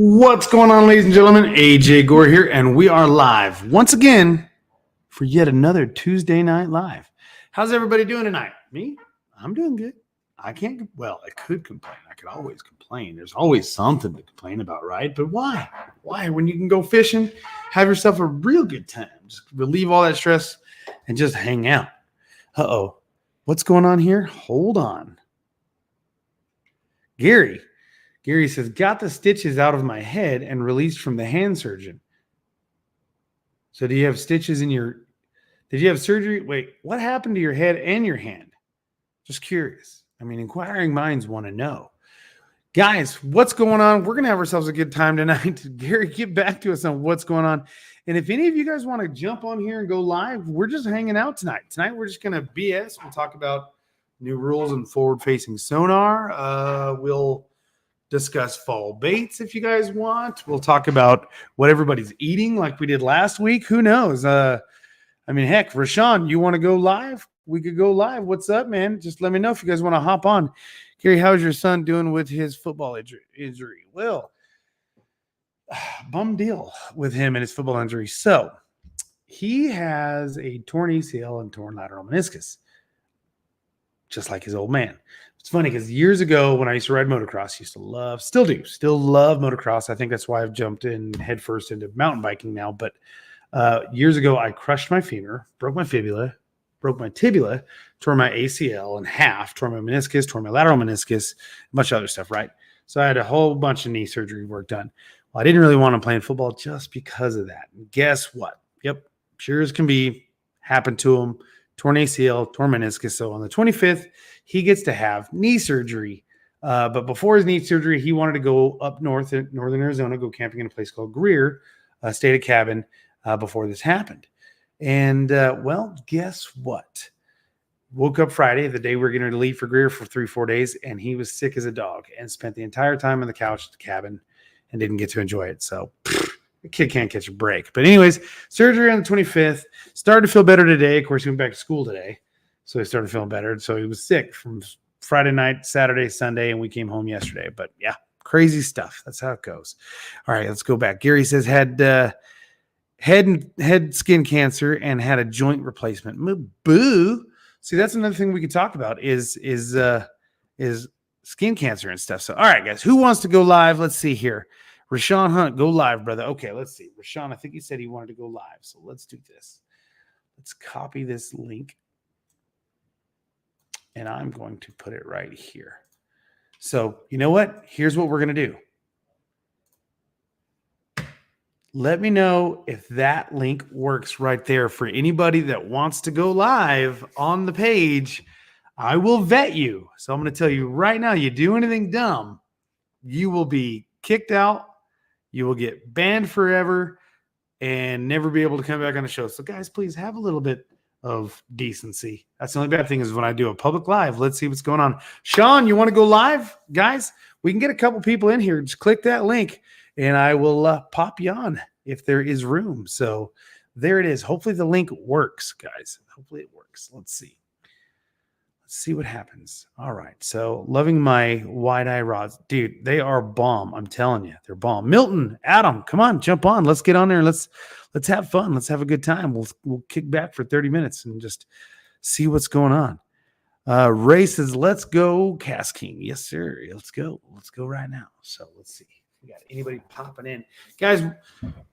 What's going on, ladies and gentlemen? AJ Gore here, and we are live once again for yet another Tuesday Night Live. How's everybody doing tonight? Me? I'm doing good. I could complain. I could always complain. There's always something to complain about, right? But why? Why? When you can go fishing, have yourself a real good time. Just relieve all that stress and just hang out. Uh-oh. What's going on here? Hold on. Gary says, got the stitches out of my head and released from the hand surgeon. So do you have stitches in your, did you have surgery? Wait, what happened to your head and your hand? Just curious. I mean, inquiring minds want to know. Guys, what's going on? We're going to have ourselves a good time tonight. Gary, get back to us on what's going on. And if any of you guys want to jump on here and go live, we're just hanging out tonight. Tonight, we're just going to BS. We'll talk about new rules and forward-facing sonar. We'll discuss fall baits if you guys want. We'll talk about what everybody's eating like we did last week. Who knows? I mean, heck, Rashawn, you want to go live? We could go live. What's up, man? Just let me know if you guys want to hop on. Gary, how's your son doing with his football injury? Well, bum deal with him and his football injury. So he has a torn ACL and torn lateral meniscus, just like his old man. It's funny because years ago when I used to ride motocross, still love motocross. I think that's why I've jumped in headfirst into mountain biking now. But years ago, I crushed my femur, broke my fibula, broke my tibia, tore my ACL in half, tore my meniscus, tore my lateral meniscus, a bunch of other stuff, right? So I had a whole bunch of knee surgery work done. Well, I didn't really want to play in football just because of that. And guess what? Yep, sure as can be, happened to him. Torn ACL, torn meniscus. So on the 25th, he gets to have knee surgery. But before his knee surgery, he wanted to go up north in northern Arizona, go camping in a place called Greer, stayed at a cabin before this happened. And, well, guess what? Woke up Friday, the day we were going to leave for Greer for 3-4 days, and he was sick as a dog and spent the entire time on the couch at the cabin and didn't get to enjoy it. So the kid can't catch a break. But anyways, surgery on the 25th. Started to feel better today. Of course, he went back to school today. So he started feeling better. So he was sick from Friday night, Saturday, Sunday, and we came home yesterday. But yeah, crazy stuff. That's how it goes. All right, let's go back. Gary says had head skin cancer and had a joint replacement. Boo. See, that's another thing we could talk about is skin cancer and stuff. So all right, guys, who wants to go live? Let's see here. Rashawn Hunt, go live, brother. Okay, let's see. Rashawn, I think he said he wanted to go live. So let's do this. Let's copy this link. And I'm going to put it right here. So you know what? Here's what we're going to do. Let me know if that link works right there for anybody that wants to go live on the page. I will vet you. So I'm going to tell you right now, you do anything dumb, you will be kicked out. You will get banned forever and never be able to come back on the show. So guys, please have a little bit of decency. That's the only bad thing is when I do a public live. Let's see what's going on. Sean, you want to go live? Guys, we can get a couple people in here. Just click that link and I will pop you on if there is room. So there it is. Hopefully the link works, guys. Hopefully it works. Let's see. See what happens. All right. So loving my wide eye rods, dude, they are bomb. I'm telling you, they're bomb. Milton, Adam, come on, jump on. Let's get on there. Let's have fun. Let's have a good time. We'll kick back for 30 minutes and just see what's going on. Ray says, let's go, Cast King. Yes, sir. Let's go. Let's go right now. So let's see. We got anybody popping in. Guys,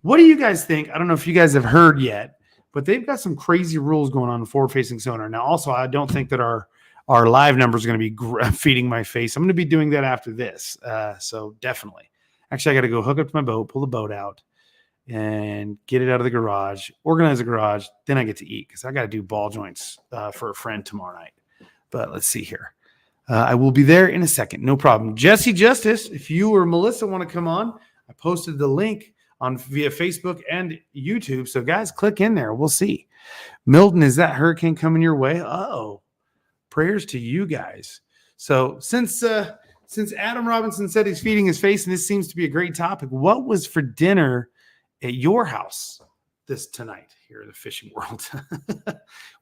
what do you guys think? I don't know if you guys have heard yet, but they've got some crazy rules going on in forward-facing sonar. Now, also, I don't think that our live numbers are going to be feeding my face. I'm going to be doing that after this. So definitely. Actually, I got to go hook up to my boat, pull the boat out, and get it out of the garage, organize the garage. Then I get to eat because I got to do ball joints for a friend tomorrow night. But let's see here. I will be there in a second. No problem. Jesse Justice, if you or Melissa want to come on, I posted the link via Facebook and YouTube. So guys, click in there. We'll see. Milton, is that hurricane coming your way? Uh-oh. Prayers to you guys. So since Adam Robinson said he's feeding his face, and this seems to be a great topic, what was for dinner at your house tonight here in the fishing world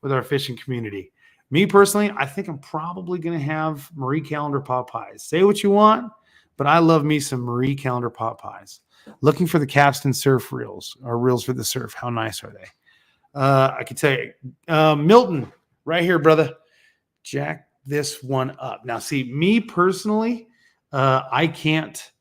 with our fishing community? Me personally, I think I'm probably going to have Marie Callender pot pies. Say what you want, but I love me some Marie Calendar pot pies. Looking for the Capstan surf reels or reels for the surf. How nice are they? I can tell you, Milton, right here, brother. Jack this one up. Now, see, me personally, I can't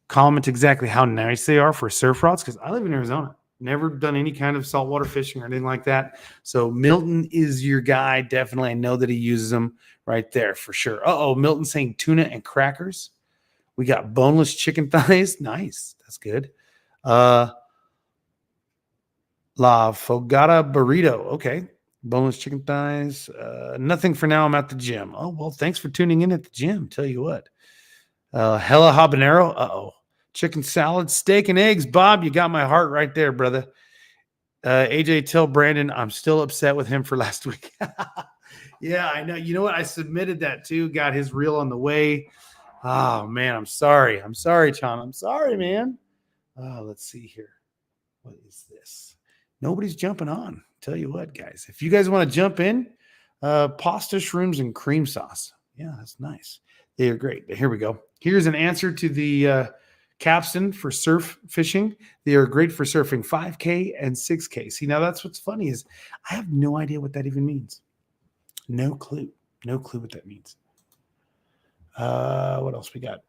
comment exactly how nice they are for surf rods because I live in Arizona. Never done any kind of saltwater fishing or anything like that. So Milton is your guy. Definitely. I know that he uses them right there for sure. Uh-oh, Milton saying tuna and crackers. We got boneless chicken thighs. Nice. That's good. La Fogata burrito. Okay. Boneless chicken thighs. Nothing for now. I'm at the gym. Oh, well, thanks for tuning in at the gym. Tell you what. Hella habanero. Uh-oh. Chicken salad, steak, and eggs. Bob, you got my heart right there, brother. AJ, tell Brandon I'm still upset with him for last week. Yeah, I know. You know what? I submitted that too. Got his reel on the way. Oh, man, I'm sorry. I'm sorry, John. I'm sorry, man. Let's see here. What is this? Nobody's jumping on. Tell you what, guys. If you guys want to jump in, pasta, shrooms, and cream sauce. Yeah, that's nice. They are great. Here we go. Here's an answer to the Capstan for surf fishing. They are great for surfing 5K and 6K. See, now that's what's funny is I have no idea what that even means. No clue. No clue what that means. What else we got?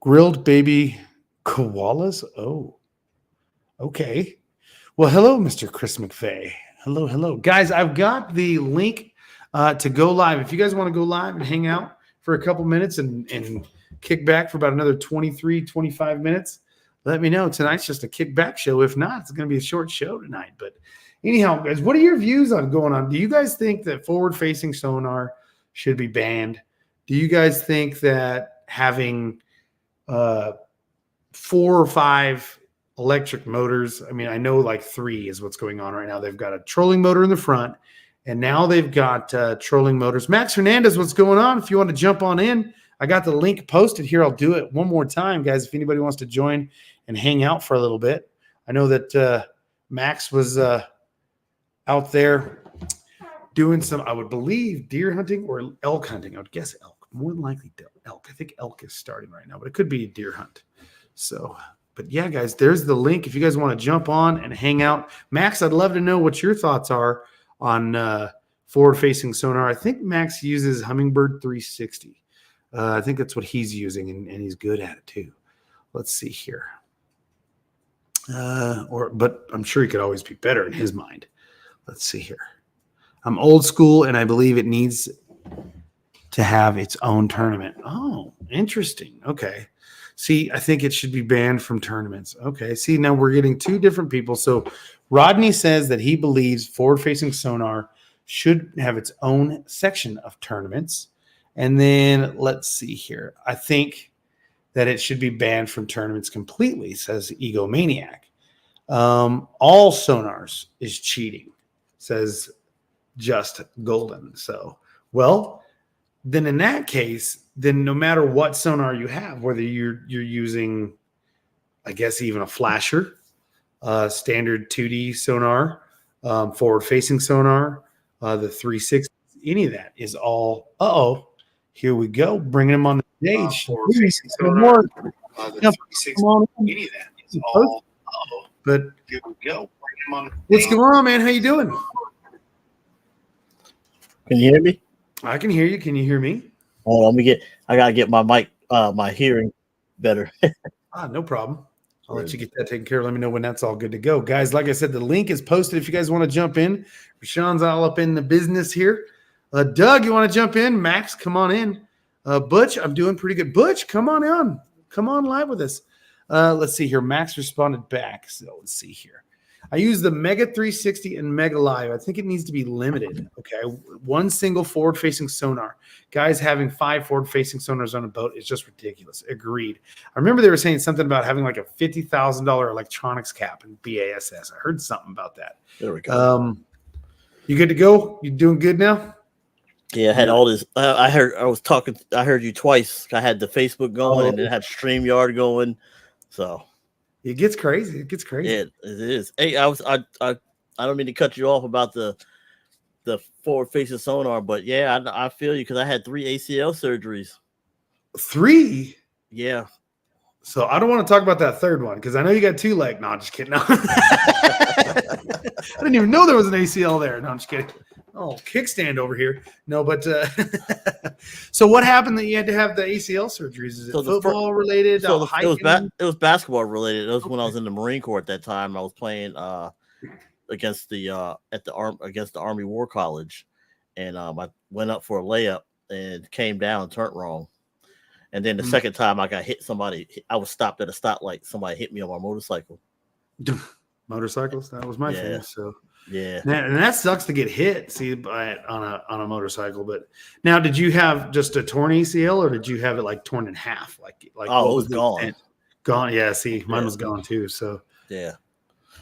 Grilled baby koalas. Oh, okay. Well, hello, Mr. Chris McVeigh. Hello, hello. Guys, I've got the link to go live. If you guys want to go live and hang out for a couple minutes and kick back for about another 23, 25 minutes, let me know. Tonight's just a kickback show. If not, it's going to be a short show tonight. But anyhow, guys, what are your views on going on? Do you guys think that forward-facing sonar should be banned? Do you guys think that having 4 or 5 electric motors, I mean, I know like 3 is what's going on right now. They've got a trolling motor in the front, and now they've got trolling motors. Max Hernandez, what's going on? If you want to jump on in, I got the link posted here. I'll do it one more time, guys, if anybody wants to join and hang out for a little bit. I know that Max was out there doing some, I would believe, deer hunting or elk hunting. I would guess elk. More than likely elk. I think elk is starting right now, but it could be a deer hunt. So, but yeah, guys, there's the link if you guys want to jump on and hang out. Max, I'd love to know what your thoughts are on forward-facing sonar. I think Max uses Humminbird 360. I think that's what he's using, and he's good at it too. Let's see here. But I'm sure he could always be better in his mind. Let's see here. I'm old school, and I believe it needs to have its own tournament. Oh, interesting. Okay. See, I think it should be banned from tournaments. Okay. See, now we're getting 2 different people. So Rodney says that he believes forward-facing sonar should have its own section of tournaments. And then let's see here. I think that it should be banned from tournaments completely, says Egomaniac. All sonars is cheating, says Just Golden. So, well, then in that case, then no matter what sonar you have, whether you're using, I guess, even a flasher, standard 2D sonar, forward-facing sonar, the 360, any of that is all, here we go, bringing them on the stage. Forward-facing sonar, the 360, any of that is all, but here we go, bring them on. What's going on, man? How you doing? Can you hear me? I can hear you. Can you hear me? Hold on, I gotta get my mic, my hearing better. No problem. I'll let you get that taken care of. Let me know when that's all good to go. Guys, like I said, the link is posted if you guys want to jump in. Rashawn's all up in the business here. Doug, you want to jump in? Max, come on in. Butch, I'm doing pretty good. Butch, come on in. Come on live with us. Let's see here. Max responded back. So let's see here. I use the Mega 360 and Mega Live. I think it needs to be limited. Okay. One single forward-facing sonar. Guys having 5 forward-facing sonars on a boat is just ridiculous. Agreed. I remember they were saying something about having like a $50,000 electronics cap in BASS. I heard something about that. There we go. You good to go? You doing good now? Yeah, I had all this. I heard you twice. I had the Facebook going and then had StreamYard going. So it gets crazy. It gets crazy. Yeah, it is. Hey, I don't mean to cut you off about the forward-facing sonar, but yeah, I feel you because I had 3 ACL surgeries. 3? Yeah, So I don't want to talk about that third one because I know you got 2 leg. No, I'm just kidding. No. I didn't even know there was an ACL there. No, I'm just kidding. Oh, kickstand over here. No, but so what happened that you had to have the ACL surgeries? Is it football related? So it was basketball related. It was when I was in the Marine Corps at that time. I was playing against the Army War College, and I went up for a layup and came down and turned wrong. And then the second time I got hit, I was stopped at a stoplight. Somebody hit me on my motorcycle. Motorcycles? That was my thing. So yeah. And that sucks to get hit, on a motorcycle. But now, did you have just a torn ACL or did you have it like torn in half? Like oh, it was gone. Gone. Yeah, see, mine was gone too. So yeah.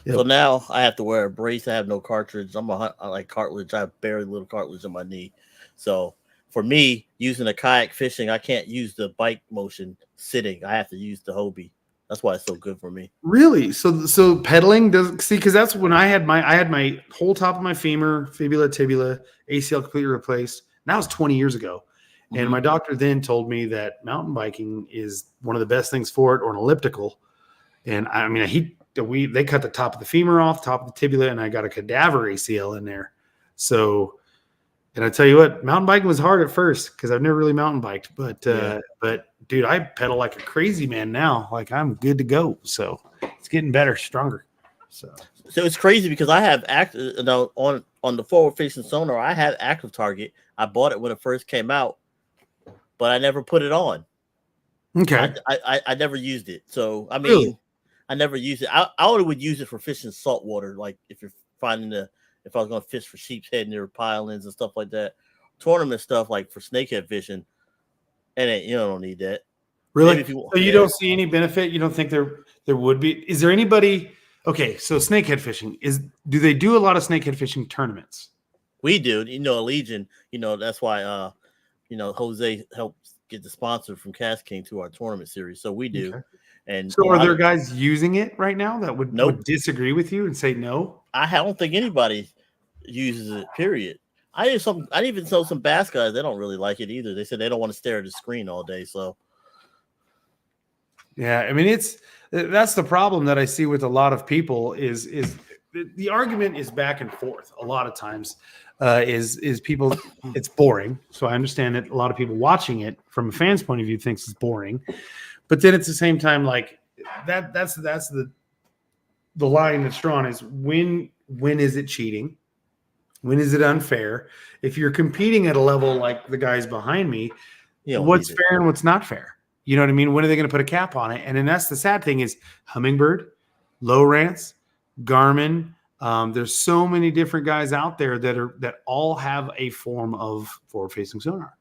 Yep. So now I have to wear a brace. I have no cartridge. I like cartilage. I have very little cartilage in my knee. So for me, using a kayak fishing, I can't use the bike motion sitting. I have to use the Hobie. That's why it's so good for me. Really? So pedaling because that's when I had my whole top of my femur, fibula, tibula, ACL completely replaced. And that was 20 years ago. And my doctor then told me that mountain biking is one of the best things for it, or an elliptical. And I mean, they cut the top of the femur off, top of the tibula, and I got a cadaver ACL in there. So, and I tell you what, mountain biking was hard at first because I've never really mountain biked, but dude, I pedal like a crazy man now. Like I'm good to go. So it's getting better, stronger. So it's crazy because I have on the forward facing sonar, I have active target. I bought it when it first came out, but I never put it on. Okay. I never used it. So I mean, really? I never used it. I only would use it for fishing saltwater, like if I was going to fish for sheep's head near pilings and stuff like that. Tournament stuff like for snakehead fishing, and you don't need that. Really? So you don't see any benefit? You don't think there would be? Is there anybody? Okay, so snakehead fishing do they do a lot of snakehead fishing tournaments? We do. Legion. That's why Jose helped get the sponsor from KastKing to our tournament series. So we do. Okay. And so are there guys using it right now that would disagree with you and say no? I don't think anybody uses it, period. I even saw some bass guys, they don't really like it either. They said they don't want to stare at the screen all day. So yeah, I mean that's the problem that I see with a lot of people is the argument is back and forth a lot of times. Is people it's boring. So I understand that a lot of people watching it from a fan's point of view thinks it's boring. But then at the same time, like that's the line that's drawn is when is it cheating? When is it unfair? If you're competing at a level like the guys behind me, what's fair and what's not fair? You know what I mean? When are they going to put a cap on it? And then that's the sad thing is Humminbird, Lowrance, Garmin. There's so many different guys out there that all have a form of forward-facing sonar.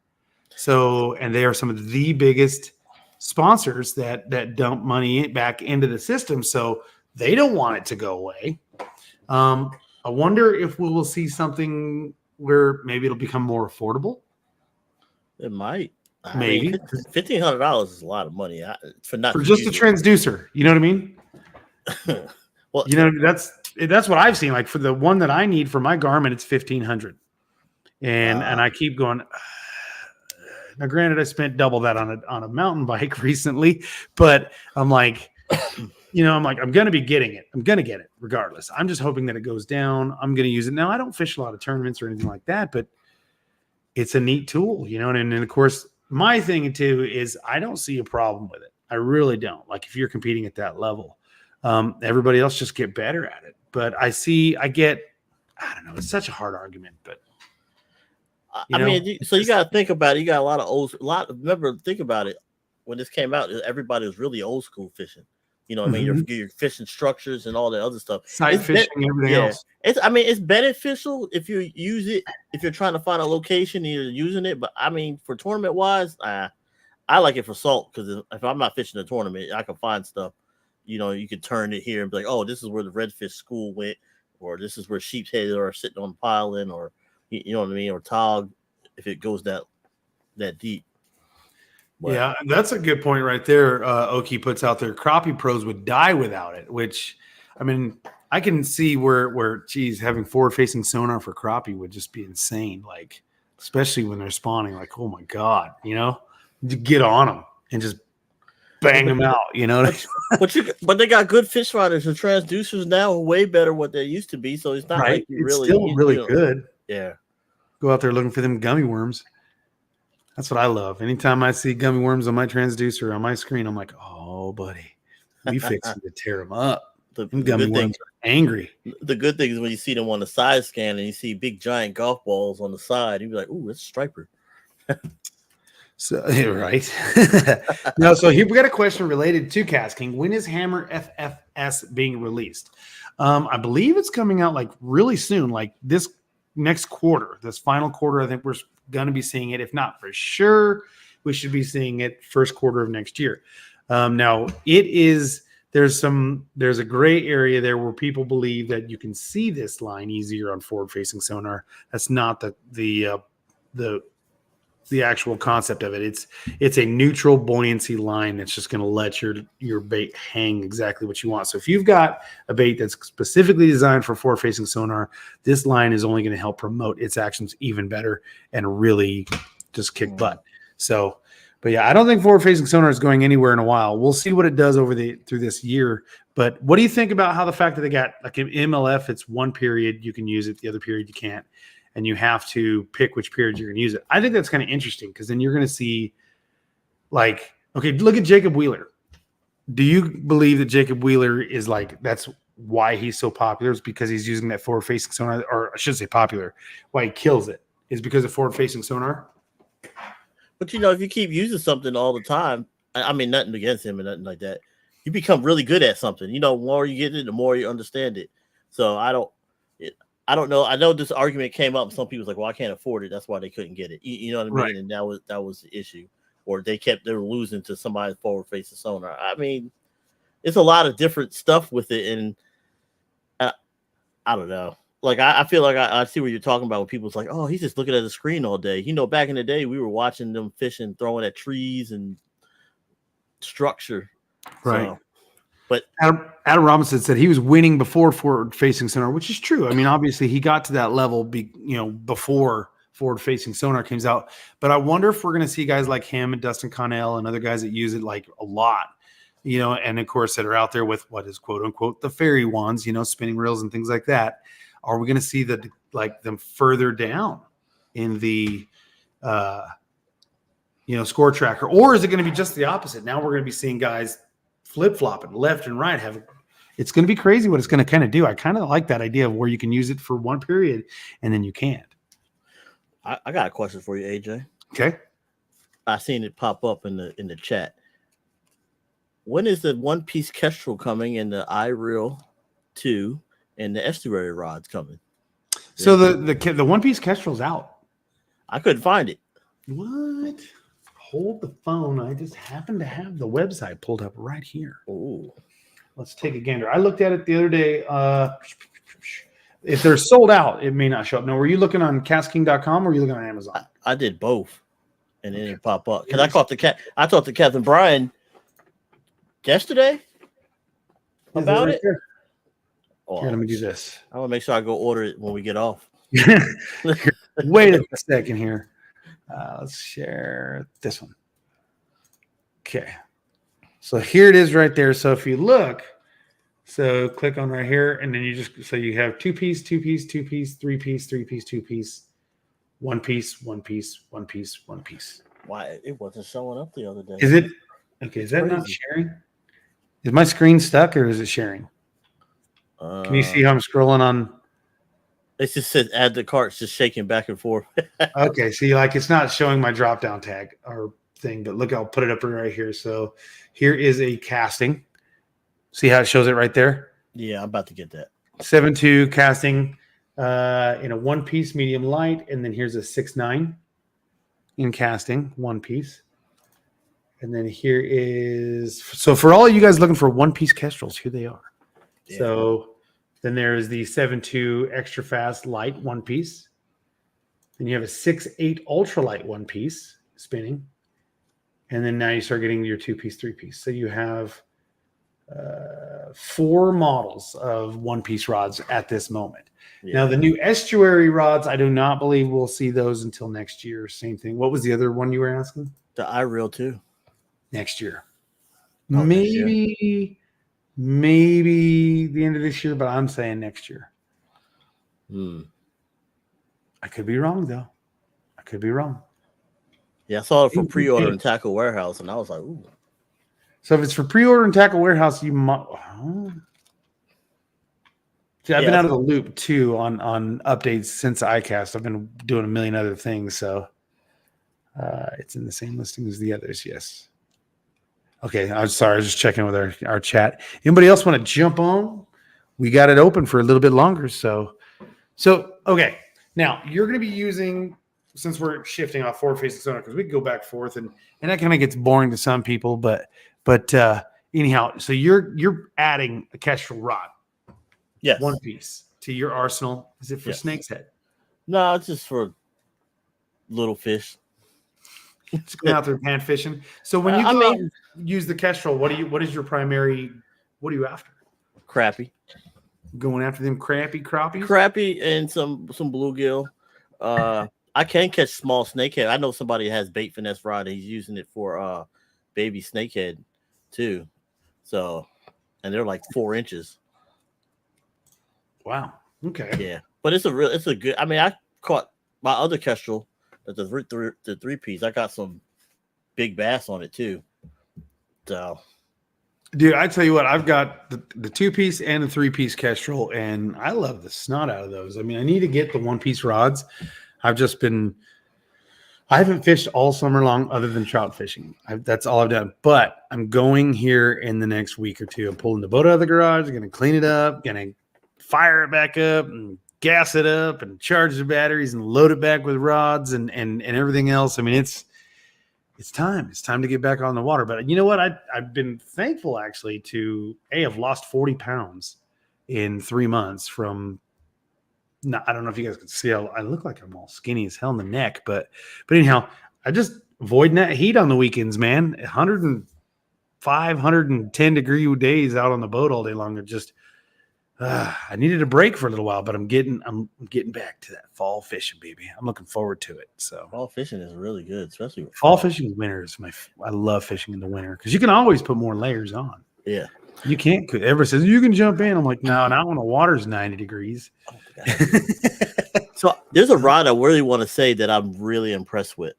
So, and they are some of the biggest sponsors that dump money back into the system. So they don't want it to go away. I wonder if we will see something where maybe it'll become more affordable. It might. Maybe $1,500 is a lot of money for just a transducer. You know what I mean? Well, that's what I've seen. Like for the one that I need for my Garmin, it's $1,500, and I keep going. Now, granted, I spent double that on a mountain bike recently, but I'm like. I'm going to be getting it. I'm going to get it regardless. I'm just hoping that it goes down. I'm going to use it. Now, I don't fish a lot of tournaments or anything like that, but it's a neat tool, And of course, my thing too is I don't see a problem with it. I really don't. Like if you're competing at that level, everybody else just get better at it. But I don't know. It's such a hard argument, but you got to think about it. You got remember, think about it. When this came out, everybody was really old school fishing. I mean, your fishing structures and all that other stuff. Sight fishing, everything else. It's beneficial if you use it, if you're trying to find a location and you're using it. But I mean, for tournament wise, I like it for salt because if I'm not fishing a tournament, I can find stuff. You can turn it here and be like, oh, this is where the redfish school went, or this is where sheep's heads are sitting on the piling, or you know what I mean, or tog if it goes that deep. Well, yeah, that's a good point right there. Oki puts out there, crappie pros would die without it, which, I mean, I can see where having forward-facing sonar for crappie would just be insane. Like, especially when they're spawning, like, oh my God, get on them and just bang them out. You know, but they got good fish finders and transducers now, way better what they used to be. So it's not right? like you It's really, still really know, good. Yeah. Go out there looking for them gummy worms. That's what I love. Anytime I see gummy worms on my transducer on my screen, I'm like, oh, buddy, we fixing to tear them up. Them gummy worms are angry. The good thing is when you see them on the side scan and you see big giant golf balls on the side, you'd be like, "Ooh, it's a striper." So right. No, so here we got a question related to KastKing. When is Hammer FFS being released? I believe it's coming out like really soon, like this next quarter, this final quarter. I think we're going to be seeing it. If not for sure, we should be seeing it first quarter of next year. Now it is. There's a gray area there where people believe that you can see this line easier on forward-facing sonar. That's not the actual concept of it. It's a neutral buoyancy line that's just going to let your bait hang exactly what you want. So if you've got a bait that's specifically designed for forward-facing sonar, this line is only going to help promote its actions even better and really just kick butt. So. But yeah, I don't think forward-facing sonar is going anywhere in a while. We'll see what it does through this year. But what do you think about how the fact that they got like an MLF? It's one period you can use it, the other period you can't, and you have to pick which period you're going to use it. I think that's kind of interesting because then you're going to see, like, okay, look at Jacob Wheeler. Do you believe that Jacob Wheeler is like that's why he's so popular? Is because he's using that forward-facing sonar, or I should say popular? Why he kills it is because of forward-facing sonar. But if you keep using something all the time, I mean, nothing against him and nothing like that, you become really good at something. The more you get it, the more you understand it. So I don't know. I know this argument came up. And some people's like, "Well, I can't afford it. That's why they couldn't get it." You know what I mean? Right. And that was the issue, or they were losing to somebody forward-facing sonar. I mean, it's a lot of different stuff with it, and I don't know. Like I feel like I see what you're talking about when people's like, "Oh, he's just looking at the screen all day." Back in the day, we were watching them fishing, throwing at trees and structure. Right. So, but Adam Robinson said he was winning before forward-facing sonar, which is true. I mean, obviously he got to that level, before forward-facing sonar comes out. But I wonder if we're going to see guys like him and Dustin Connell and other guys that use it like a lot, and of course that are out there with what is quote unquote the fairy wands, spinning reels and things like that. Are we going to see them further down in the, score tracker, or is it going to be just the opposite? Now we're going to be seeing guys flip-flopping left and right. It's going to be crazy what it's going to kind of do. I kind of like that idea of where you can use it for one period and then you can't. I got a question for you, AJ. Okay. I seen it pop up in the chat. When is the one-piece kestrel coming in the iReel 2? And the estuary rod's coming. So the one piece kestrel's out. I couldn't find it. What? Hold the phone. I just happen to have the website pulled up right here. Oh, let's take a gander. I looked at it the other day. If they're sold out, it may not show up. Now, were you looking on KastKing.com or were you looking on Amazon? I did both, and then it popped up because I talked to Captain Brian yesterday about it. Here, let me do this. I want to make sure I go order it when we get off. Wait a second here. Let's share this one. Okay. So here it is right there. So if you look, so click on right here, and then you have two piece, three piece, two piece, two piece, one piece. Why it wasn't showing up the other day? Is it okay? Is that not sharing? Is my screen stuck or is it sharing? Can you see how I'm scrolling on? It just says add to cart. It's just shaking back and forth. Okay, see, like it's not showing my drop down tag or thing, but look, I'll put it up right here. So here is a casting. See how it shows it right there? Yeah, I'm about to get that. 7.2 casting in a one piece medium light, and then here's a 6.9 in casting one piece. And then here is for all of you guys looking for one piece kestrels, here they are. Yeah. So then there's the 7.2 extra fast light one piece. Then you have a 6.8 ultralight one piece spinning. And then now you start getting your two piece, three piece. So you have 4 models of one piece rods at this moment. Yeah. Now the new estuary rods, I do not believe we'll see those until next year. Same thing. What was the other one you were asking? The iReel 2. Next year. Maybe the end of this year, but I'm saying next year. I could be wrong, though. I could be wrong. Yeah, I saw it for pre-order in Tackle Warehouse, and I was like, ooh. So if it's for pre-order in Tackle Warehouse, you might. See, I've been out of the loop too on updates since iCast. I've been doing a million other things, so it's in the same listing as the others. Yes. Okay, I'm sorry. I was just checking with our chat. Anybody else want to jump on? We got it open for a little bit longer. So okay. Now you're going to be using, since we're shifting off forward-facing sonar, because we can go back and forth, and that kind of gets boring to some people. But anyhow, so you're adding a Kestrel rod. Yes. One piece to your arsenal. Is it for snake's head? No, it's just for little fish. Just going out there pan fishing. So when you go out and use the Kestrel, what is your primary? What are you after? Crappie. Going after them crappies? Crappie and some bluegill. I can catch small snakehead. I know somebody has bait finesse rod. He's using it for baby snakehead too. So, and they're like 4 inches. Wow. Okay. Yeah, but it's a good. I mean, I caught my other Kestrel, the 3-piece. I got some big bass on it too. So, dude, I tell you what, I've got the 2-piece and the 3-piece Kestrel, and I love the snot out of those. I mean, I need to get the 1-piece rods. I haven't fished all summer long other than trout fishing. That's all I've done. But I'm going here in the next week or two. I'm pulling the boat out of the garage. I'm going to clean it up. Going to fire it back up and gas it up and charge the batteries and load it back with rods and everything else. I mean, it's time. It's time to get back on the water. But you know what? I've been thankful actually to I've lost 40 pounds in 3 months from. No, I don't know if you guys can see how I look like I'm all skinny as hell in the neck, but anyhow, I just avoiding that heat on the weekends, man. 105, 110 degree days out on the boat all day long. It just I needed a break for a little while, but I'm getting back to that fall fishing, baby. I'm looking forward to it. So fall fishing is really good, especially with fall fishing. Winter is I love fishing in the winter because you can always put more layers on. Yeah. You can't. Everyone says you can jump in. I'm like, no, not when the water's 90 degrees. Oh, so there's a rod I really want to say that I'm really impressed with.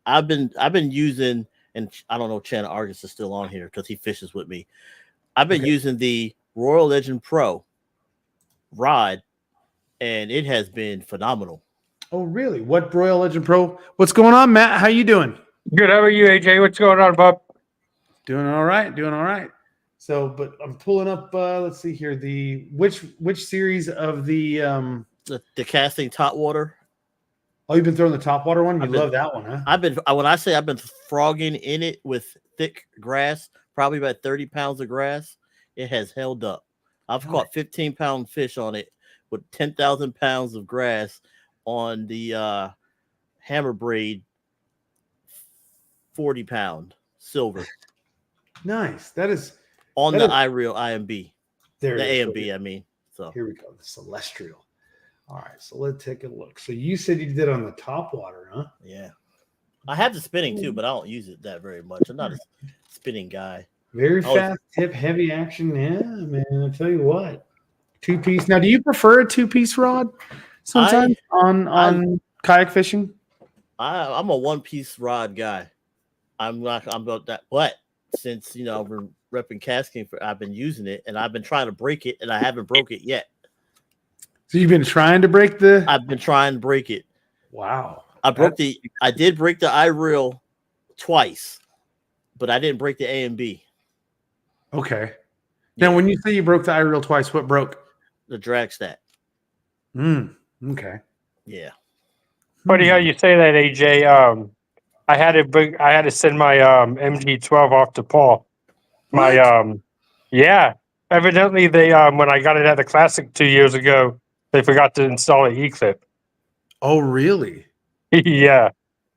I've been using, and I don't know if Chan Argus is still on here because he fishes with me. I've been using the Royal Legend Pro rod, and it has been phenomenal. Oh, really? What Royal Legend Pro? What's going on, Matt? How you doing? Good. How are you, AJ? What's going on, Bob? Doing all right. So, but I'm pulling up. Let's see here. The which series of the casting top water. Oh, you've been throwing the top water one. You love that one, huh? When I say I've been frogging in it with thick grass, probably about 30 pounds of grass. It has held up. I've caught 15-pound fish on it with 10,000 pounds of grass on the hammer braid 40-pound silver. Nice. That is. On the iReel IMB. There the it is. AMB, I mean. So here we go. The Celestial. All right, so let's take a look. So you said you did on the top water, huh? Yeah. I have the spinning too, but I don't use it that very much. I'm not a spinning guy. Very fast tip, heavy action. Yeah, man. I tell you what. 2-piece. Now, do you prefer a 2-piece rod sometimes on kayak fishing? I'm a 1-piece rod guy. I'm about that. But since I've been repping KastKing I've been using it, and I've been trying to break it, and I haven't broke it yet. So you've been trying to break the? I've been trying to break it. Wow. I did break the iReel twice, but I didn't break the A and B. Okay. Now, when you say you broke the iReel twice, what broke? The drag stat. Okay. Yeah. Funny how you say that, AJ. I had to send my MG12 off to Paul. Evidently they when I got it at the Classic 2 years ago, they forgot to install an E-clip. Oh, really? Yeah.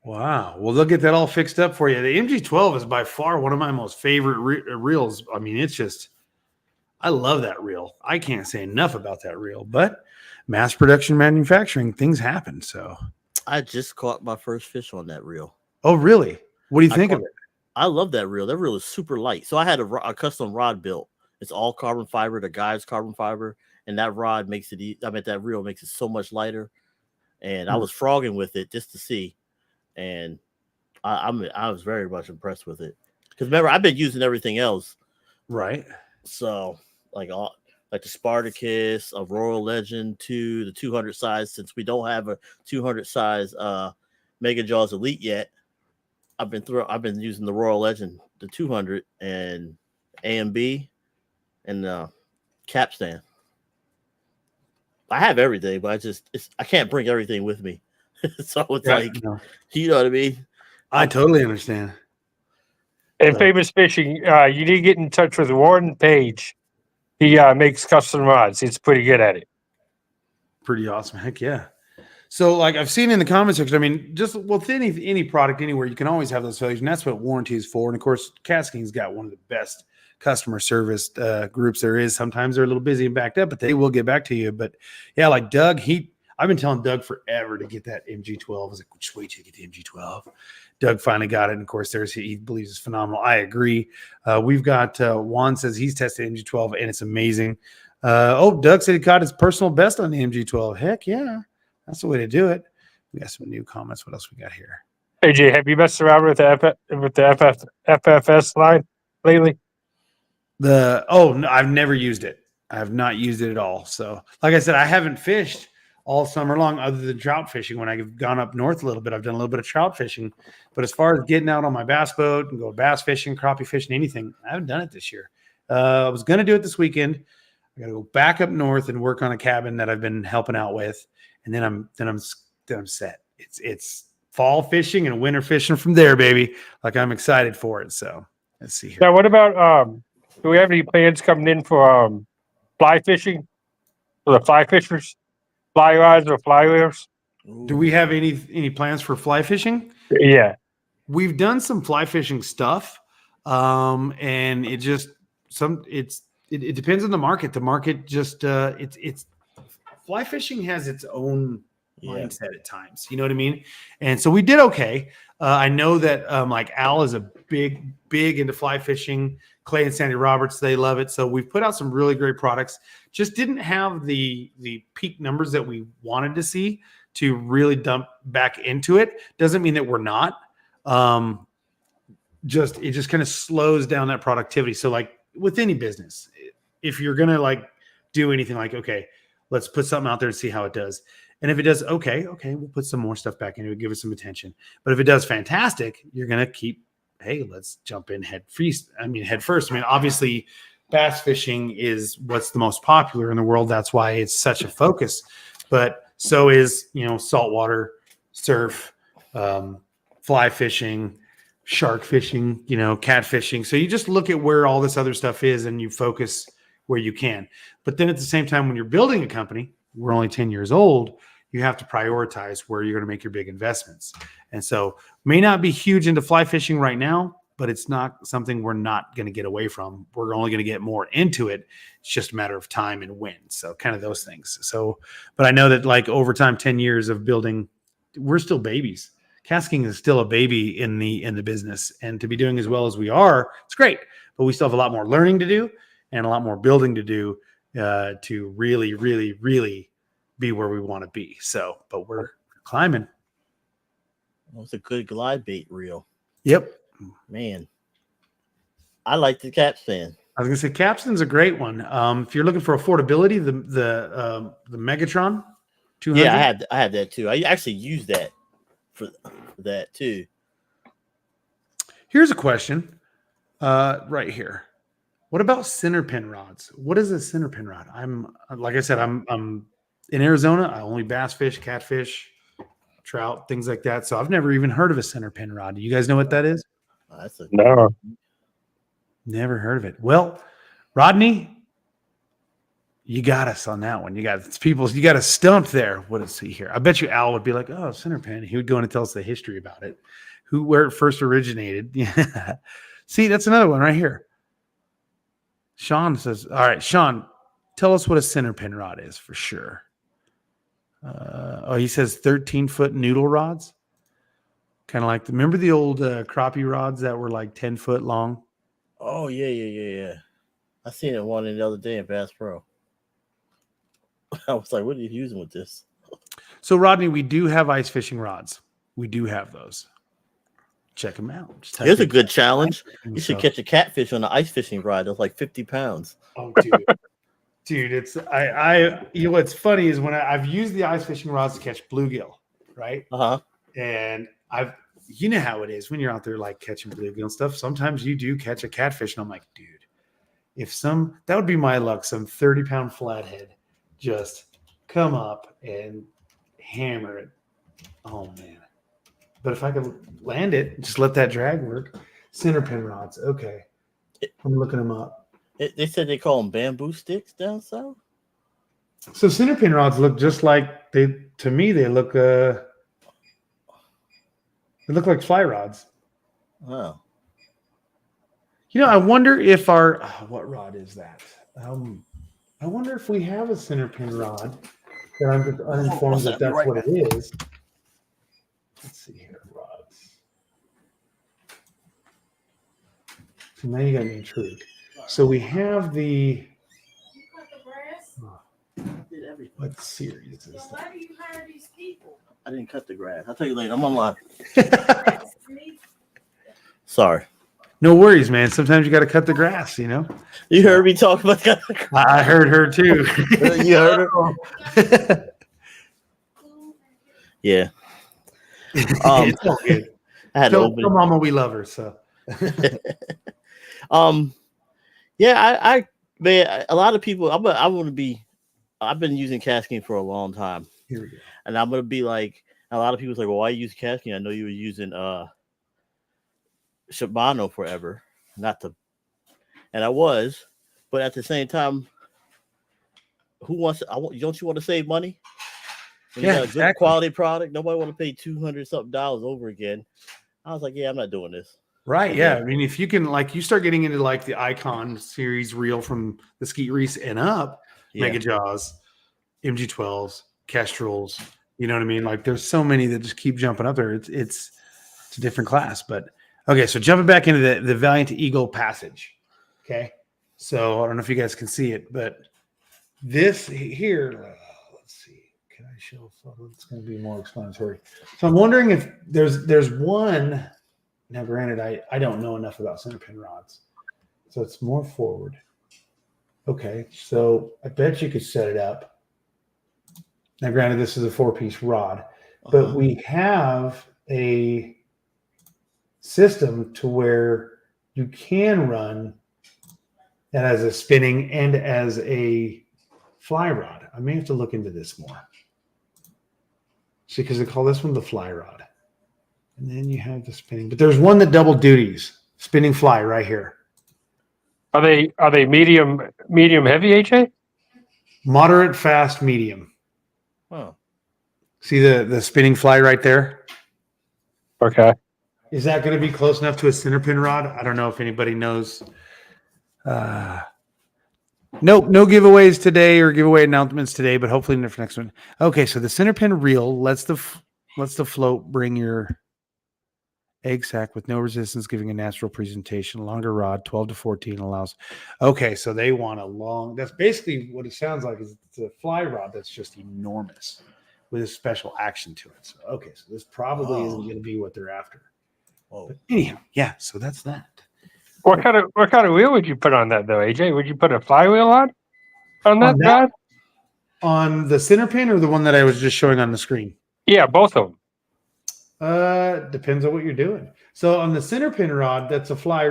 Wow. Well, they'll get that all fixed up for you. The MG12 is by far one of my most favorite reels. I mean, it's just, I love that reel. I can't say enough about that reel, but mass production manufacturing, things happen. So I just caught my first fish on that reel. Oh, really? What do you think of it? I love that reel. That reel is super light. So I had a custom rod built. It's all carbon fiber. The guy's carbon fiber, and that rod makes it. That reel makes it so much lighter. And I was frogging with it just to see, and I was very much impressed with it. Because remember, I've been using everything else, Right. so like the Spartacus, a Royal Legend 2, the 200 size. Since we don't have a 200 size Mega Jaws Elite yet, I've been using the Royal Legend, the 200, and AMB, and capstan. I have everything, but I can't bring everything with me. So it's No. you know what I mean? I totally understand. And Famous Fishing, you need to get in touch with Warren Page. He makes custom rods. He's pretty good at it. Pretty awesome. Heck yeah. So like I've seen in the comment section, I mean, just with any product anywhere, you can always have those failures, and that's what warranty is for. And of course, KastKing's got one of the best customer service groups there is. Sometimes they're a little busy and backed up, but they will get back to you. But yeah, like Doug, I've been telling Doug forever to get that MG12. I was like, just wait till you get the MG12. Doug finally got it. And of course, he believes it's phenomenal. I agree. We've got Juan says he's tested MG12 and it's amazing. Doug said he caught his personal best on the MG12. Heck yeah. That's the way to do it. We got some new comments. What else we got here? AJ, have you messed around with the FFS line lately? No, I've never used it. I have not used it at all. So, like I said, I haven't fished all summer long other than trout fishing. When I've gone up north a little bit, I've done a little bit of trout fishing. But as far as getting out on my bass boat and go bass fishing, crappie fishing, anything, I haven't done it this year. I was going to do it this weekend. I got to go back up north and work on a cabin that I've been helping out with, and then I'm set. It's fall fishing and winter fishing from there, baby. Like I'm excited for it. So let's see here. Now, what about do we have any plans coming in for fly fishing for the fly fishers, fly rods or fly lures? Do we have any plans for fly fishing? Yeah, we've done some fly fishing stuff, and it depends on the market. The market just it's fly fishing has its own mindset at times. You know what I mean? And so we did okay. I know that like Al is a big into fly fishing. Clay and Sandy Roberts, they love it. So we've put out some really great products. Just didn't have the peak numbers that we wanted to see to really dump back into it. Doesn't mean that we're not. It just kind of slows down that productivity. So like with any business, if you're gonna like do anything, like okay, let's put something out there and see how it does. And if it does okay, we'll put some more stuff back into it, give it some attention. But if it does fantastic, you're gonna keep, hey, let's jump in head first. I mean, obviously bass fishing is what's the most popular in the world. That's why it's such a focus. But so is, saltwater, surf, fly fishing, shark fishing, cat fishing. So you just look at where all this other stuff is and you focus where you can. But then at the same time, when you're building a company, we're only 10 years old, you have to prioritize where you're going to make your big investments. And so may not be huge into fly fishing right now, but it's not something we're not going to get away from. We're only going to get more into it. It's just a matter of time and when. So kind of those things. So, but I know that like over time, 10 years of building, we're still babies. KastKing is still a baby in the business, and to be doing as well as we are, it's great, but we still have a lot more learning to do and a lot more building to do to really, really, really be where we want to be. So, but we're climbing. Well, it's a good glide bait reel. Yep. Man, I like the capstan. I was gonna say capstan's a great one. If you're looking for affordability, the Megatron 200. Yeah, I had that too. I actually used that for that too. Here's a question, right here. What about center pin rods? What is a center pin rod? Like I said, I'm in Arizona. I only bass fish, catfish, trout, things like that. So I've never even heard of a center pin rod. Do you guys know what that is? No. Never heard of it. Well, Rodney, you got us on that one. You got us stumped there. What is he here? I bet you Al would be like, oh, center pin. He would go in and tell us the history about it, where it first originated. Yeah. See, that's another one right here. Sean says, all right, Sean, tell us what a center pin rod is for sure. He says 13-foot noodle rods. Kind of like remember the old crappie rods that were like 10 foot long? Oh yeah. I seen it one the other day in Bass Pro. I was like, what are you using with this? So Rodney, we do have ice fishing rods. We do have those. Check them out. Here's a good challenge. You should catch a catfish on an ice fishing rod. That's like 50 pounds. Oh, dude. Dude, it's you know what's funny is when I've used the ice fishing rods to catch bluegill, right? And you know how it is when you're out there like catching bluegill and stuff. Sometimes you do catch a catfish, and I'm like, dude, that would be my luck. Some 30-pound flathead just come up and hammer it. Oh man! But if I could land it, just let that drag work. Center pin rods. Okay, I'm looking them up. They said they call them bamboo sticks down south. So center pin rods look just like they look like fly rods. Oh. You know, I wonder if what rod is that? I wonder if we have a center pin rod that I'm just uninformed that that's what it is. Let's see here, rods. So now you got me intrigued. So we have the. What series is Why do you hire these people? I didn't cut the grass. I'll tell you later. I'm online. Sorry. No worries, man. Sometimes you got to cut the grass, you know. You heard me talk about that. I heard her too. You heard her? Yeah. It's all good. I had Tell Mama we love her. So. Yeah, I man, a lot of people. I've been using KastKing for a long time. Here we go. And I'm gonna be like, a lot of people say, well, why you use KastKing? I know you were using Shimano forever. And I was, but at the same time, don't you want to save money? When you got a good quality product, nobody want to pay $200 something over again. I was like, yeah, I'm not doing this. Right. Yeah. I mean, if you can, like, you start getting into like the Icon series reel from the Skeet Reese and up, Mega Jaws, MG12s, Kestrels, you know what I mean? Like, there's so many that just keep jumping up there. It's a different class. But okay, so jumping back into the Valiant Eagle Passage. Okay. So I don't know if you guys can see it, but this here, let's see. Can I show? It's going to be more explanatory. So I'm wondering if there's one. Now, granted, I don't know enough about center pin rods, so it's more forward. Okay, so I bet you could set it up. Now, granted, this is a 4-piece rod, but we have a system to where you can run that as a spinning and as a fly rod. I may have to look into this more. See, because they call this one the fly rod. And then you have the spinning. But there's one that double duties. Spinning fly right here. Are they medium heavy, AJ? Moderate, fast, medium. Oh. See the spinning fly right there? Okay. Is that going to be close enough to a center pin rod? I don't know if anybody knows. No giveaways today or giveaway announcements today, but hopefully in the next one. Okay, so the center pin reel lets the float bring your egg sac with no resistance, giving a natural presentation. Longer rod, 12 to 14 allows. Okay, so they want a long. That's basically what it sounds like. Is it's a fly rod that's just enormous with a special action to it. So okay, so this probably isn't going to be what they're after. But anyhow, yeah. So that's that. What kind of wheel would you put on that though, AJ? Would you put a flywheel on that rod? On the center pin or the one that I was just showing on the screen? Yeah, both of them. Depends on what you're doing. So on the center pin rod, it's a fly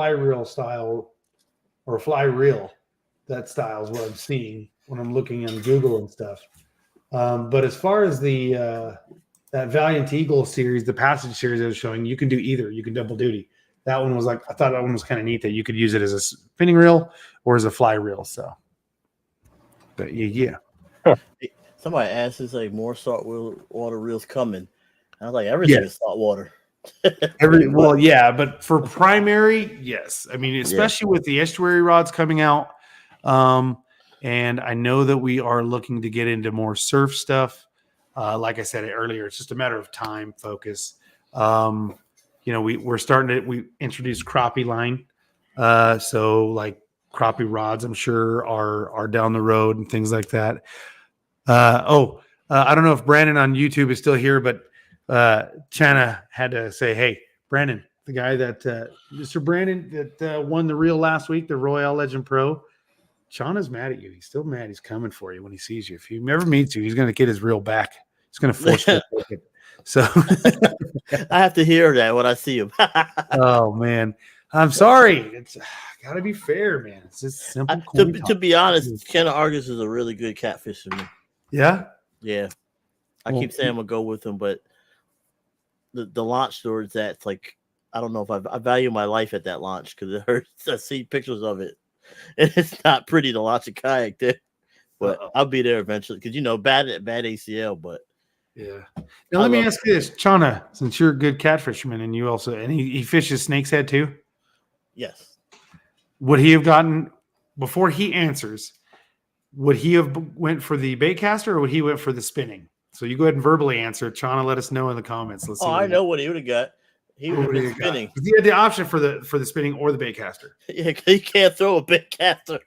reel style or a fly reel. That style is what I'm seeing when I'm looking on Google and stuff. But as far as the that Valiant Eagle series, the Passage series I was showing, you can do either. You can double duty. That one was I thought that one was kind of neat that you could use it as a spinning reel or as a fly reel. So, but yeah. Somebody asked, "Is like more saltwater reels coming?" I was like, "Everything is saltwater." Well, yeah, but for primary, yes. I mean, especially with the estuary rods coming out, and I know that we are looking to get into more surf stuff. Like I said earlier, it's just a matter of time, focus. We introduced crappie line. So like crappie rods, I'm sure are down the road and things like that. I don't know if Brandon on YouTube is still here, but Chana had to say, hey, Brandon, the guy that Mr. Brandon that won the reel last week, the Royale Legend Pro. Chana's mad at you. He's still mad. He's coming for you when he sees you. If he ever meets you, he's going to get his reel back. He's going to force you to take it. So I have to hear that when I see him. oh man, I'm sorry. It's got to be fair, man. It's just simple. To be honest, Ken Argus is a really good catfish fisherman. Yeah. Yeah. I keep saying I'm gonna go with him, but the launch towards that's like I don't know if I value my life at that launch because it hurts. I see pictures of it, and it's not pretty to launch a kayak there. But I'll be there eventually because bad ACL. But yeah. Now let me ask you this, Chana, since you're a good catfisherman and you also he fishes Snake's Head too. Yes. Would he have gotten before he answers? Would he have went for the bait caster or would he went for the spinning? So you go ahead and verbally answer. Chana, let us know in the comments. Let's see. I know what he would have got. He would have been spinning. He had the option for the spinning or the bait caster. Yeah, he can't throw a bait caster.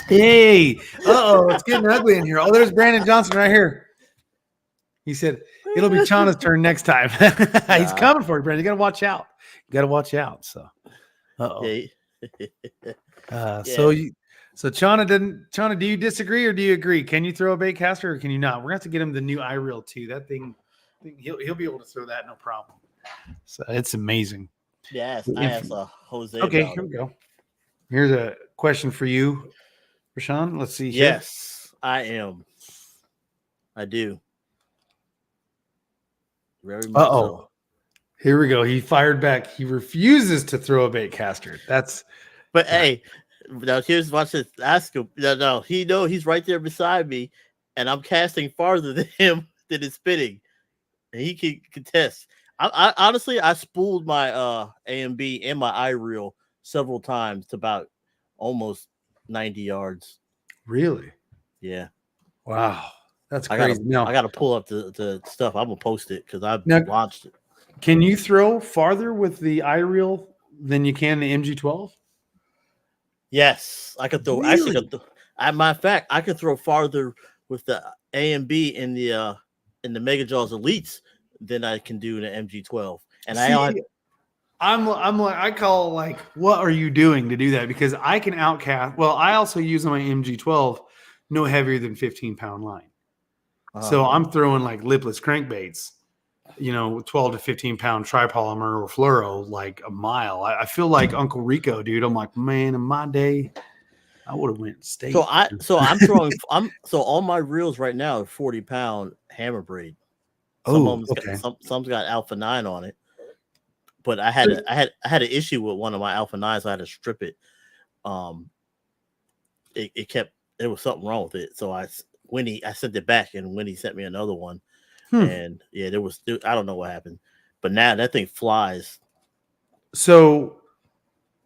Hey, it's getting ugly in here. Oh, there's Brandon Johnson right here. He said it'll be Chana's turn next time. He's coming for you, Brandon. You got to watch out. So, Yeah. So Chana, do you disagree or do you agree? Can you throw a bait caster or can you not? We're gonna have to get him the new iReel too. That thing he'll be able to throw that no problem. So it's amazing. Yes, I asked Jose. Okay, here we go. Here's a question for you, Rashawn. Let's see here. Yes, I am. I do. Very much so. Here we go. He fired back. He refuses to throw a bait caster. But hey, now watch this. Ask him. No, he's right there beside me, and I'm casting farther than him than it's spinning, and he can contest. I honestly, I spooled my A&B and my iReel several times to about almost 90 yards. Really? Yeah. Wow, that's crazy. I got to pull up the stuff. I'm gonna post it because I've launched it. Can you throw farther with the iReel than you can the MG12? Yes, I could throw. Really? Actually, as a matter of fact, I could throw farther with the A&B in the Mega Jaws Elites than I can do in the MG12. And I'm like, I call like, what are you doing to do that? Because I can outcast. Well, I also use on my MG12 no heavier than 15-pound line. So I'm throwing like lipless crankbaits, 12 to 15-pound tripolymer or fluoro, like a mile. I feel like Uncle Rico, dude. I'm like, man, in my day, I would have went state. So I'm throwing. So all my reels right now are 40-pound hammer braid. Some's got Alpha 9 on it, but I had an issue with one of my Alpha 9s. So I had to strip it. There was something wrong with it. So I sent it back, and Winnie sent me another one. And yeah, I don't know what happened, but now that thing flies. So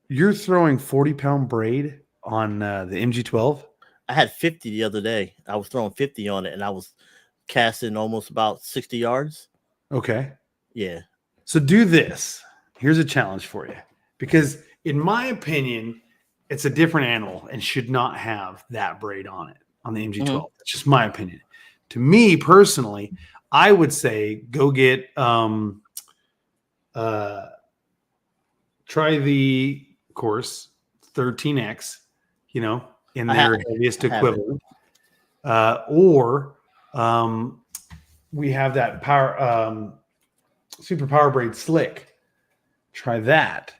you're throwing 40-pound braid on the MG12? I had 50 the other day. I was throwing 50 on it, and I was casting almost about 60 yards. Okay. Yeah. So do this. Here's a challenge for you, because in my opinion, it's a different animal and should not have that braid on it on the MG12. Mm-hmm. That's just my opinion. To me personally, I would say go get try the course 13X, in their heaviest equivalent. Or we have that super power braid slick. Try that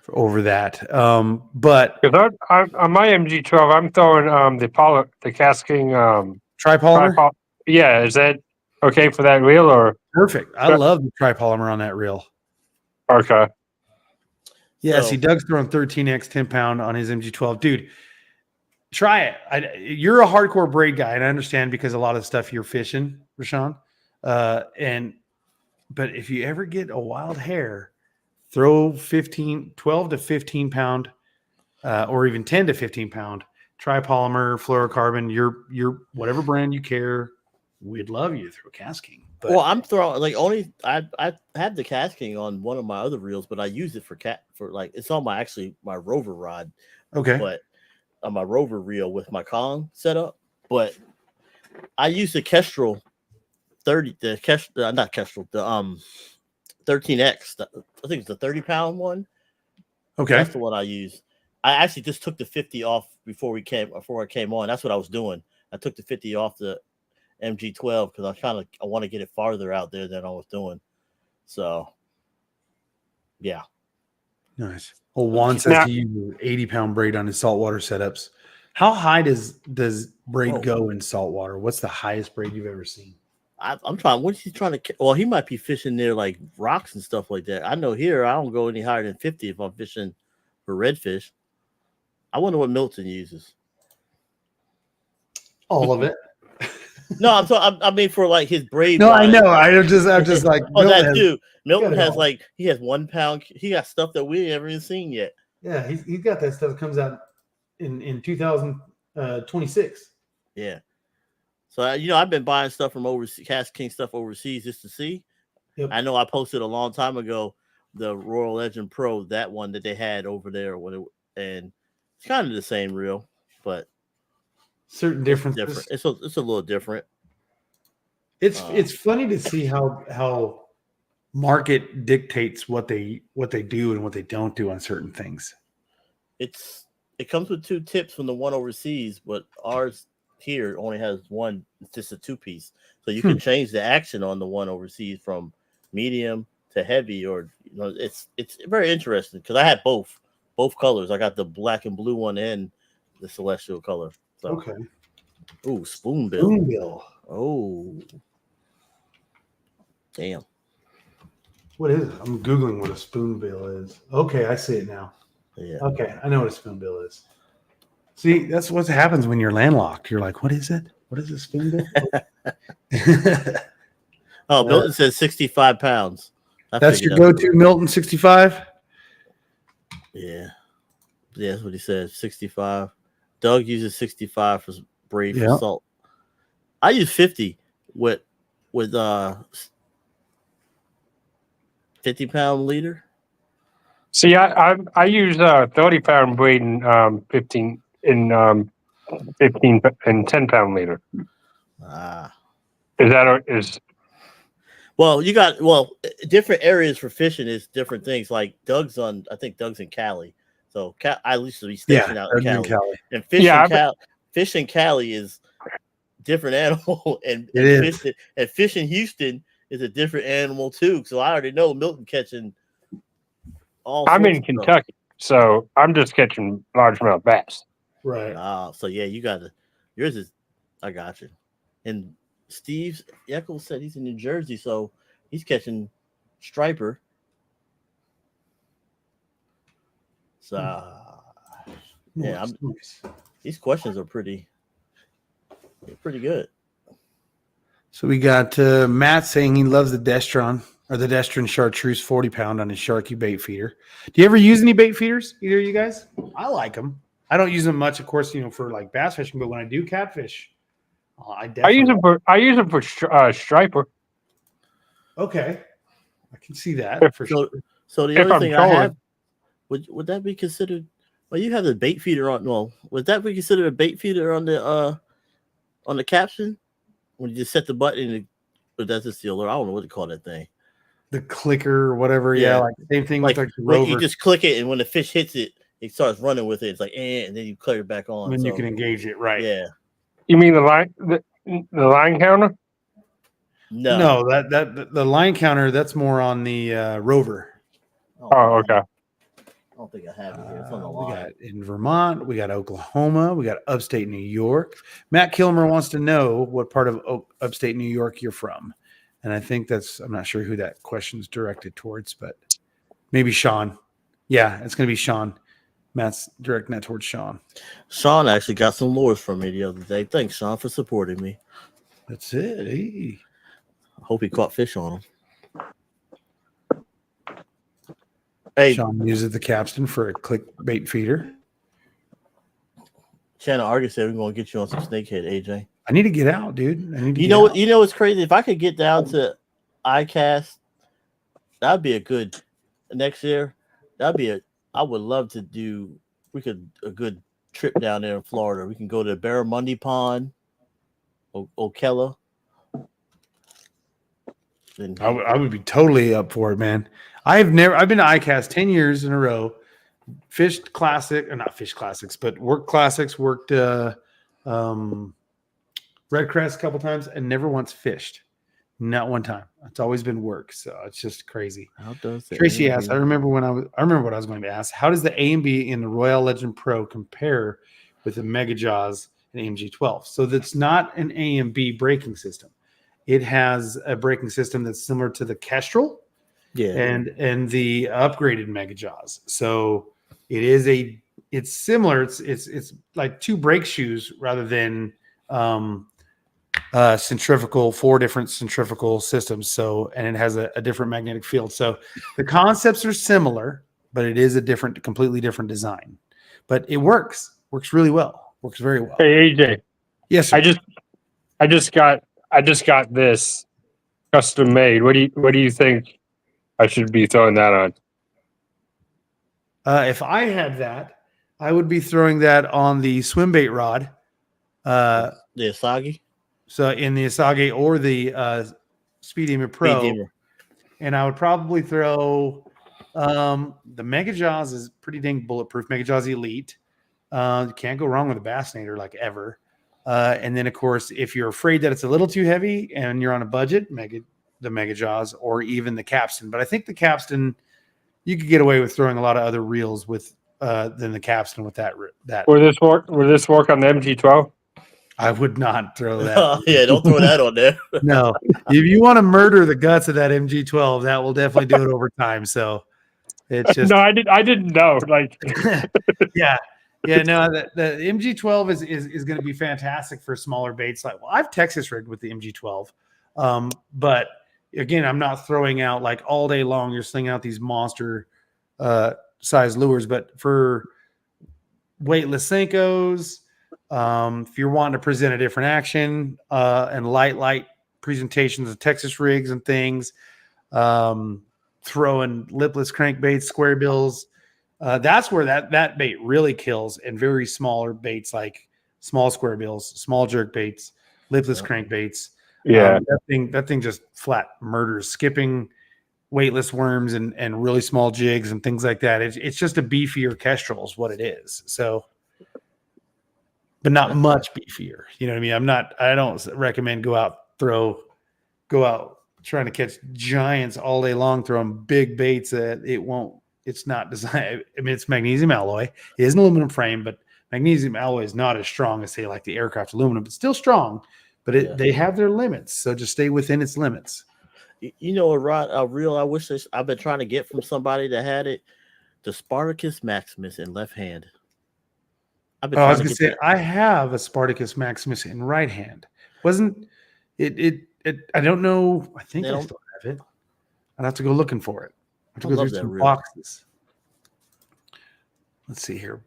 over that. But on my MG12, I'm throwing the KastKing tripolymer. Yeah, is that okay for that reel or perfect? I love the tripolymer on that reel. Okay. Yeah, see, Doug's throwing 13X 10-pound on his MG12. Dude, try it. You're a hardcore braid guy, and I understand because a lot of the stuff you're fishing, Rashawn. But if you ever get a wild hair, throw 12 to 15 pound, or even 10 to 15 pound tripolymer, fluorocarbon, your whatever brand you care. we'd love you to throw KastKing. But Well, I'm throwing like only I had the KastKing on one of my other reels, but I use it for like it's on my my Rover rod, okay. but on my Rover reel with my Kong setup. But I use the Kestrel 30, not Kestrel, the 13X. I think it's the 30-pound one. Okay. That's the one I use. I actually just took the 50 off before I came on. That's what I was doing. I took the 50 off the MG12 because I want to get it farther out there than I was doing. So, yeah. Nice. Well, Juan says he uses 80-pound braid on his saltwater setups. How high does braid go in saltwater? What's the highest braid you've ever seen? I'm trying. What's he trying to? Well, he might be fishing near like rocks and stuff like that. I know here I don't go any higher than 50 if I'm fishing for redfish. I wonder what Milton uses. All of it. No, I mean for like his braid. No, line. I know. I'm just like. That too. Milton has like he has 1 pound. He got stuff that we ain't ever even seen yet. Yeah, he's got that stuff that comes out in 2026. Yeah. So I've been buying stuff from overseas, KastKing stuff overseas just to see. Yep. I know I posted a long time ago the Royal Legend Pro, that one that they had over there, and it's kind of the same reel, but certain differences. Different. It's a little different. It's funny to see how market dictates what they do and what they don't do on certain things. It comes with 2 tips from the one overseas, but ours here only has one. It's just a 2-piece, so you can change the action on the one overseas from medium to heavy, or it's very interesting because I had both colors. I got the black and blue one and the celestial color. So. Okay. Ooh, spoonbill. Spoonbill. Oh, damn. What is it? I'm Googling what a spoonbill is. Okay, I see it now. Yeah. Okay, I know what a spoonbill is. See, that's what happens when you're landlocked. You're like, what is it? What is a spoonbill? Oh, Milton says 65 pounds. That's your go-to, Milton, 65? Yeah. Yeah, that's what he says, 65. Doug uses 65 for braid for salt. I use 50 with 50-pound leader. See, I use 30-pound braid and 15 and 10-pound leader. Is well, different areas for fishing is different things. Like Doug's in Cali, so I used to be stationed out in Cali. And fish in Cali is different animal, and fish in Houston is a different animal too. So I already know Milton catching. I'm in Kentucky, so I'm just catching large amount of bass. Right. So yeah, yours is. I got you. And Steve Eccles said he's in New Jersey, so he's catching striper. So yeah, these questions are pretty good. So we got Matt saying he loves the Destron Chartreuse 40-pound on his Sharky bait feeder. Do you ever use any bait feeders, either of you guys? I like them. I don't use them much, of course, for like bass fishing, but when I do catfish, I use them for striper. Okay, I can see that for sure. So the other thing I have, would that be considered? Well, you have the bait feeder on. Well, would that be considered a bait feeder on the caption when you just set the button? But that's a sealer. I don't know what to call that thing. The clicker or whatever. Yeah, like same thing with like the Rover. You just click it, and when the fish hits it, it starts running with it. It's like, and then you click it back on. And then you can engage it, right? Yeah. You mean the line counter? No, that the line counter, that's more on the Rover. Oh, okay. I don't think I have it here. It's on the line. We got in Vermont, we got Oklahoma, we got upstate New York. Matt Kilmer wants to know what part of upstate New York you're from. And I think I'm not sure who that question's directed towards, but maybe Sean. Yeah, it's going to be Sean. Matt's directing that towards Sean. Sean actually got some lures from me the other day. Thanks, Sean, for supporting me. That's it. Hey. I hope he caught fish on him. Hey, Sean uses the capstan for a clickbait feeder. Shannon Argus said we're going to get you on some snakehead, AJ. I need to get out, dude. I need to You get know what? out. You know what's crazy? If I could get down to ICAST, that'd be a good next year. That'd be a. I would love to do. We could a good trip down there in Florida. We can go to Barramundi Pond, Ocala. And I would be totally up for it, man. I've been to ICAST 10 years in a row. Fished classic, or not fish classics, but worked classics, worked Red Crest a couple times and never once fished. Not one time. It's always been work. So it's just crazy. how does the Tracy A&B asked, I remember what I was going to ask. How does the A&B in the Royal Legend Pro compare with the Mega Jaws and AMG 12? So that's not an A&B braking system. It has a braking system that's similar to the Kestrel Yeah. and the upgraded Mega Jaws. So it's similar. It's like two brake shoes rather than centrifugal, 4 different centrifugal systems. So, and it has a different magnetic field. So the concepts are similar, but it is a completely different design. But it works really well. Works very well. Hey AJ, Yes, sir. I just got this custom made. What do you think I should be throwing that on? If I had that, I would be throwing that on the swim bait rod. The Asagi. So in the Asage or the Speed Demon Pro, Demon. and I would probably throw the Mega Jaws is pretty dang bulletproof. Mega Jaws Elite. You can't go wrong with a Bassinator like ever. And then of course, if you're afraid that it's a little too heavy and you're on a budget, the Mega Jaws or even the Capstan. But I think the Capstan, you could get away with throwing a lot of other reels with than the Capstan with that. Will this work on the MG12? I would not throw that. Yeah, don't throw that on there. No, if you want to murder the guts of that MG12, that will definitely do it over time. So it's just No, I didn't know. Like, yeah. No, the MG12 is going to be fantastic for smaller baits. Like, well, I've Texas rigged with the MG12, but again, I'm not throwing out like all day long. You're slinging out these monster size lures, but for weightless Senkos. If you're wanting to present a different action and light presentations of Texas rigs and things, throwing lipless crankbaits, square bills, that's where that bait really kills. And very smaller baits like small square bills, small jerk baits, lipless crankbaits. yeah, that thing just flat murders skipping weightless worms and really small jigs and things like that. It's just a beefier Kestrel is what it is. So. But not much beefier. You know what I mean? I don't recommend go out trying to catch giants all day long, throwing big baits that it's not designed. I mean, it's magnesium alloy. It is an aluminum frame, but magnesium alloy is not as strong as say like the aircraft aluminum. It's still strong, but they have their limits. So just stay within its limits. You know a rod, a reel I wish I've been trying to get from somebody that had it, the Spartacus Maximus in left hand. I was going to say, I have a Spartacus Maximus in right hand. Wasn't it? I don't know. I think I still have it. I'd have to go looking for it. I have to go through some boxes. Let's see here.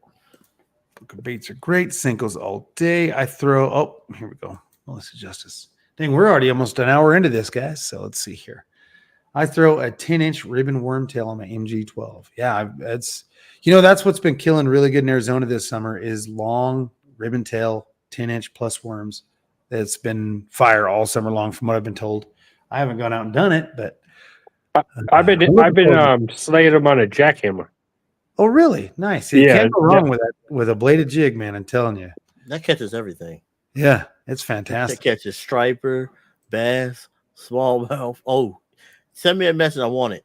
Book of baits are great. Senkos all day. I throw. Oh, here we go. Melissa Justice. Dang, we're already almost an hour into this, guys. So let's see here. I throw a 10-inch ribbon wormtail on my MG12. Yeah, that's what's been killing really good in Arizona this summer is long ribbon tail, 10-inch plus worms. That's been fire all summer long, from what I've been told. I haven't gone out and done it, but I've been slaying them on a jackhammer. Oh, really? Nice. You can't go wrong with a bladed jig, man. I'm telling you, that catches everything. Yeah, it's fantastic. That catches striper, bass, smallmouth. Oh, send me a message. I want it.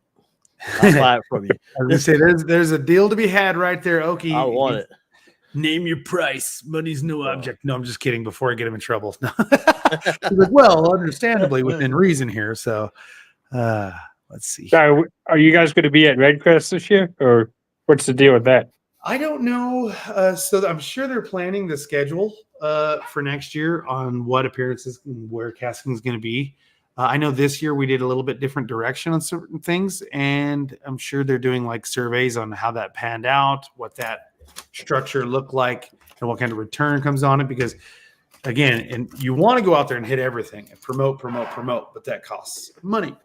I'll buy it from you. I was gonna say there's a deal to be had right there, Okie. I want it. Name your price. Money's no object. No, I'm just kidding. Before I get him in trouble. No. He's like, well, understandably within reason here. So, let's see. Now, are you guys going to be at Red Crest this year, or what's the deal with that? I don't know. So I'm sure they're planning the schedule for next year on what appearances and where casting is going to be. I know this year we did a little bit different direction on certain things, and I'm sure they're doing like surveys on how that panned out, what that structure looked like, and what kind of return comes on it. Because again, and you want to go out there and hit everything and promote, but that costs money.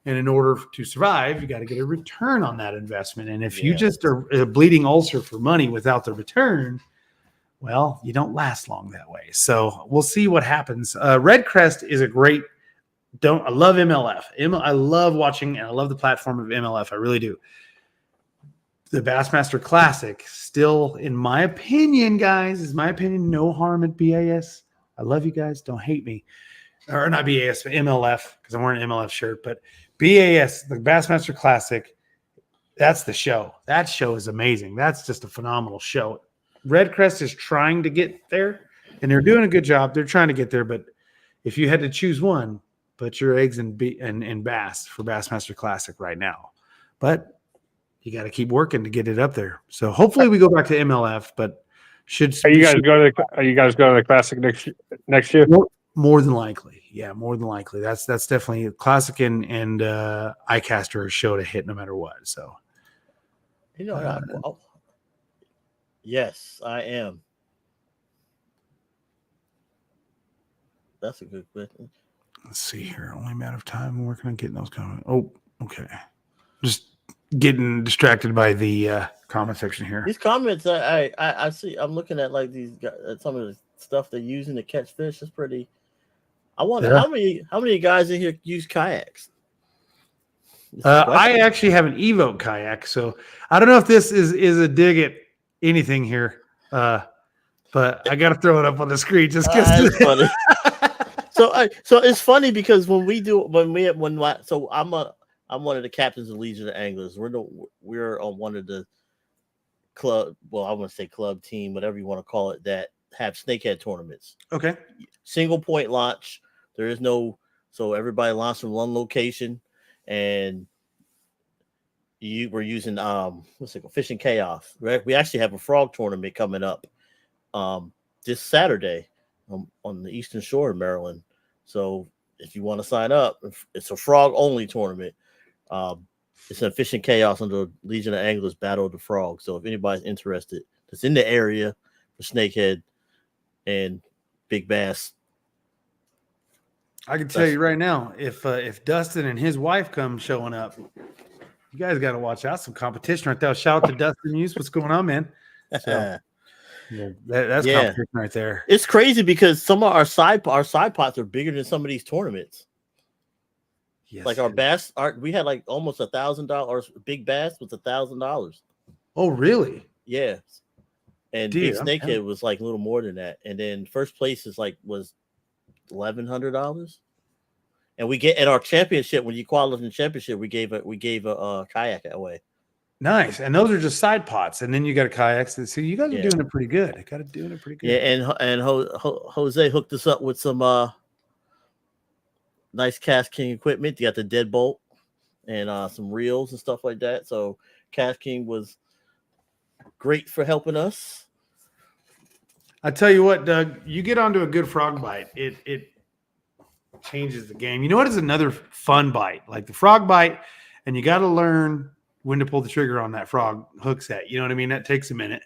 And in order to survive, you got to get a return on that investment. And if you just are a bleeding ulcer for money without the return, well, you don't last long that way. So we'll see what happens. Red Crest is a great. I love MLF. I love watching and I love the platform of MLF. I really do. The Bassmaster Classic, still, in my opinion, guys, no harm at BAS. I love you guys. Don't hate me. Or not BAS, but MLF, because I'm wearing an MLF shirt. But BAS, the Bassmaster Classic, that's the show. That show is amazing. That's just a phenomenal show. Red Crest is trying to get there, and they're doing a good job. They're trying to get there, but if you had to choose one, put your eggs in Bass for Bassmaster Classic right now. But you got to keep working to get it up there. So hopefully we go back to MLF, but Are you guys going to the Classic next year? More than likely. Yeah, more than likely. That's definitely Classic and iCaster are a show to hit no matter what. So yes, I am. That's a good question. Let's see here. Only matter of time. I'm working on getting those comments. Oh, okay. Just getting distracted by the comment section here. These comments, I see. I'm looking at like these some of the stuff they're using to catch fish. Is pretty. I wonder how many guys in here use kayaks. I actually have an Evoke kayak, so I don't know if this is a dig at anything here, but I got to throw it up on the screen just because. Funny. So it's funny because I'm one of the captains of Legion of Anglers. We're on one of the club. Well, I want to say club team, whatever you want to call it, that have snakehead tournaments. Okay. Single point launch. There is no, so everybody launches from one location, and we're using Fishing Chaos. We actually have a frog tournament coming up this Saturday on the Eastern Shore of Maryland. So if you want to sign up, it's a frog only tournament. It's a Fishing Chaos under Legion of Anglers Battle of the Frog. So if anybody's interested, it's in the area for snakehead and big bass. I can tell you right now, if Dustin and his wife come showing up, you guys got to watch out. Some competition right there. Shout out to Dustin Muse. What's going on, man? So, yeah, that's competition right there. It's crazy because some of our side pots are bigger than some of these tournaments. Yes, like our bass, we had like almost $1,000. Big bass was $1,000. Oh, really? Yeah. And big snakehead was like a little more than that. And then first place was $1,100. And we get at our championship, when you qualify in the championship, we gave a kayak away. Nice. And those are just side pots. And then you got a kayak. So you guys are doing it pretty good. Yeah, and Jose hooked us up with some nice KastKing equipment. You got the deadbolt and some reels and stuff like that. So KastKing was great for helping us. I tell you what, Doug, you get onto a good frog bite, it changes the game. You know what is another fun bite? Like the frog bite, and you got to learn when to pull the trigger on that frog hook set. You know what I mean? That takes a minute,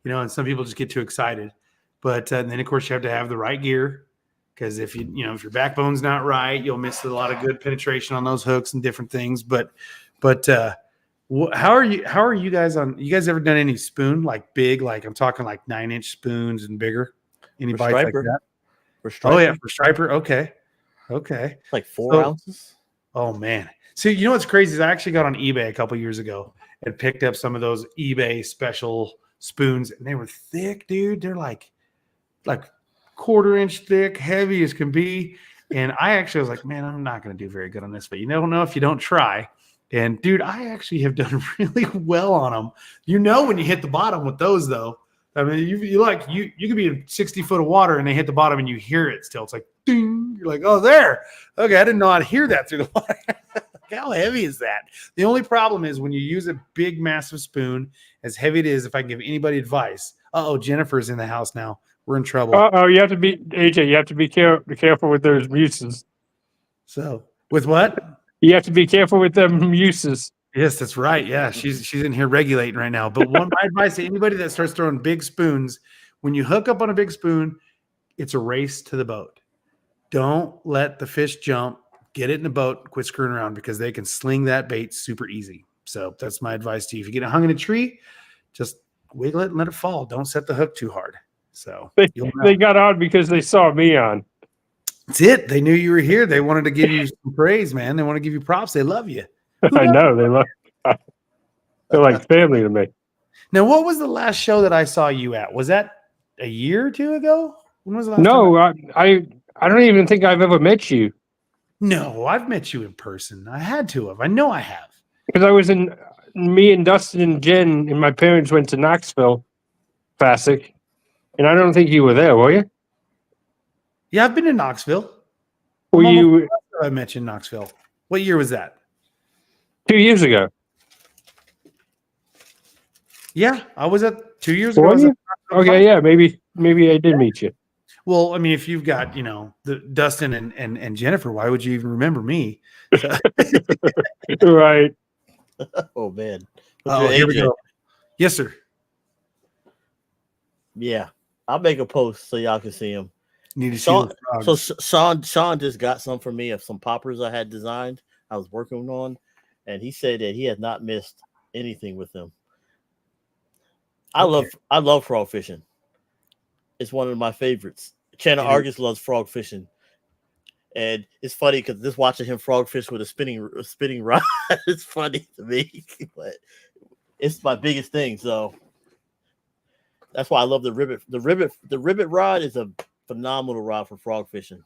and some people just get too excited. But then, of course, you have to have the right gear, because if if your backbone's not right, you'll miss a lot of good penetration on those hooks and different things. But how are you guys on? You guys ever done any spoon, like big, like I'm talking like 9-inch spoons and bigger? Any bites like that? For striper. Oh yeah, for striper. Okay. Like 4 ounces. Oh man. See, you know what's crazy is I actually got on eBay a couple years ago and picked up some of those eBay special spoons, and they were thick, dude. They're like 1/4-inch thick, heavy as can be. And I actually was like, man, I'm not going to do very good on this, but you don't know if you don't try. And dude, I actually have done really well on them. When you hit the bottom with those, though. I mean, you could be in 60 foot of water and they hit the bottom and you hear it still. It's like, ding. You're like, oh, there. Okay, I didn't know how to hear that through the water. How heavy is that? The only problem is when you use a big, massive spoon, as heavy it is, if I can give anybody advice. Jennifer's in the house now. We're in trouble. You have to be AJ. You have to be careful with those muses. So with what? You have to be careful with them muses. Yes, that's right. Yeah, she's in here regulating right now. But my advice to anybody that starts throwing big spoons, when you hook up on a big spoon, it's a race to the boat. Don't let the fish jump. Get it in the boat. Quit screwing around because they can sling that bait super easy. So that's my advice to you. If you get it hung in a tree, just wiggle it and let it fall. Don't set the hook too hard. So They got on because they saw me on. that's it. They knew you were here. They wanted to give you some praise, man. They want to give you props. They love you. I know they're like family to me. Now, what was the last show that I saw you at? Was that a year or two ago? When was the last time? No, I don't even think I've ever met you No, I've met you in person. I had to have. I know I have. because I was in. Me and Dustin and Jen and my parents went to Knoxville Classic, and I don't think you were there, were you? Yeah, I've been in Knoxville. Were you I met you in Knoxville. What year was that? 2 years ago? Yeah, I was at 2 years ago. Were I was you? at Knoxville Okay, yeah, maybe I did meet you. Well, I mean, if you've got, the Dustin and Jennifer, why would you even remember me? Right. Oh man. Oh, here we AJ. go. Yes, sir. Yeah. I'll make a post so y'all can see him. Need to see Sean, the frogs. so Sean just got some for me of some poppers I had designed. I was working on, and he said that he had not missed anything with them. I love frog fishing. It's one of my favorites. Channel Argus loves frog fishing, and it's funny because just watching him frog fish with a spinning rod, it's funny to me, but it's my biggest thing. So that's why I love the ribbit. The ribbit rod is a phenomenal rod for frog fishing.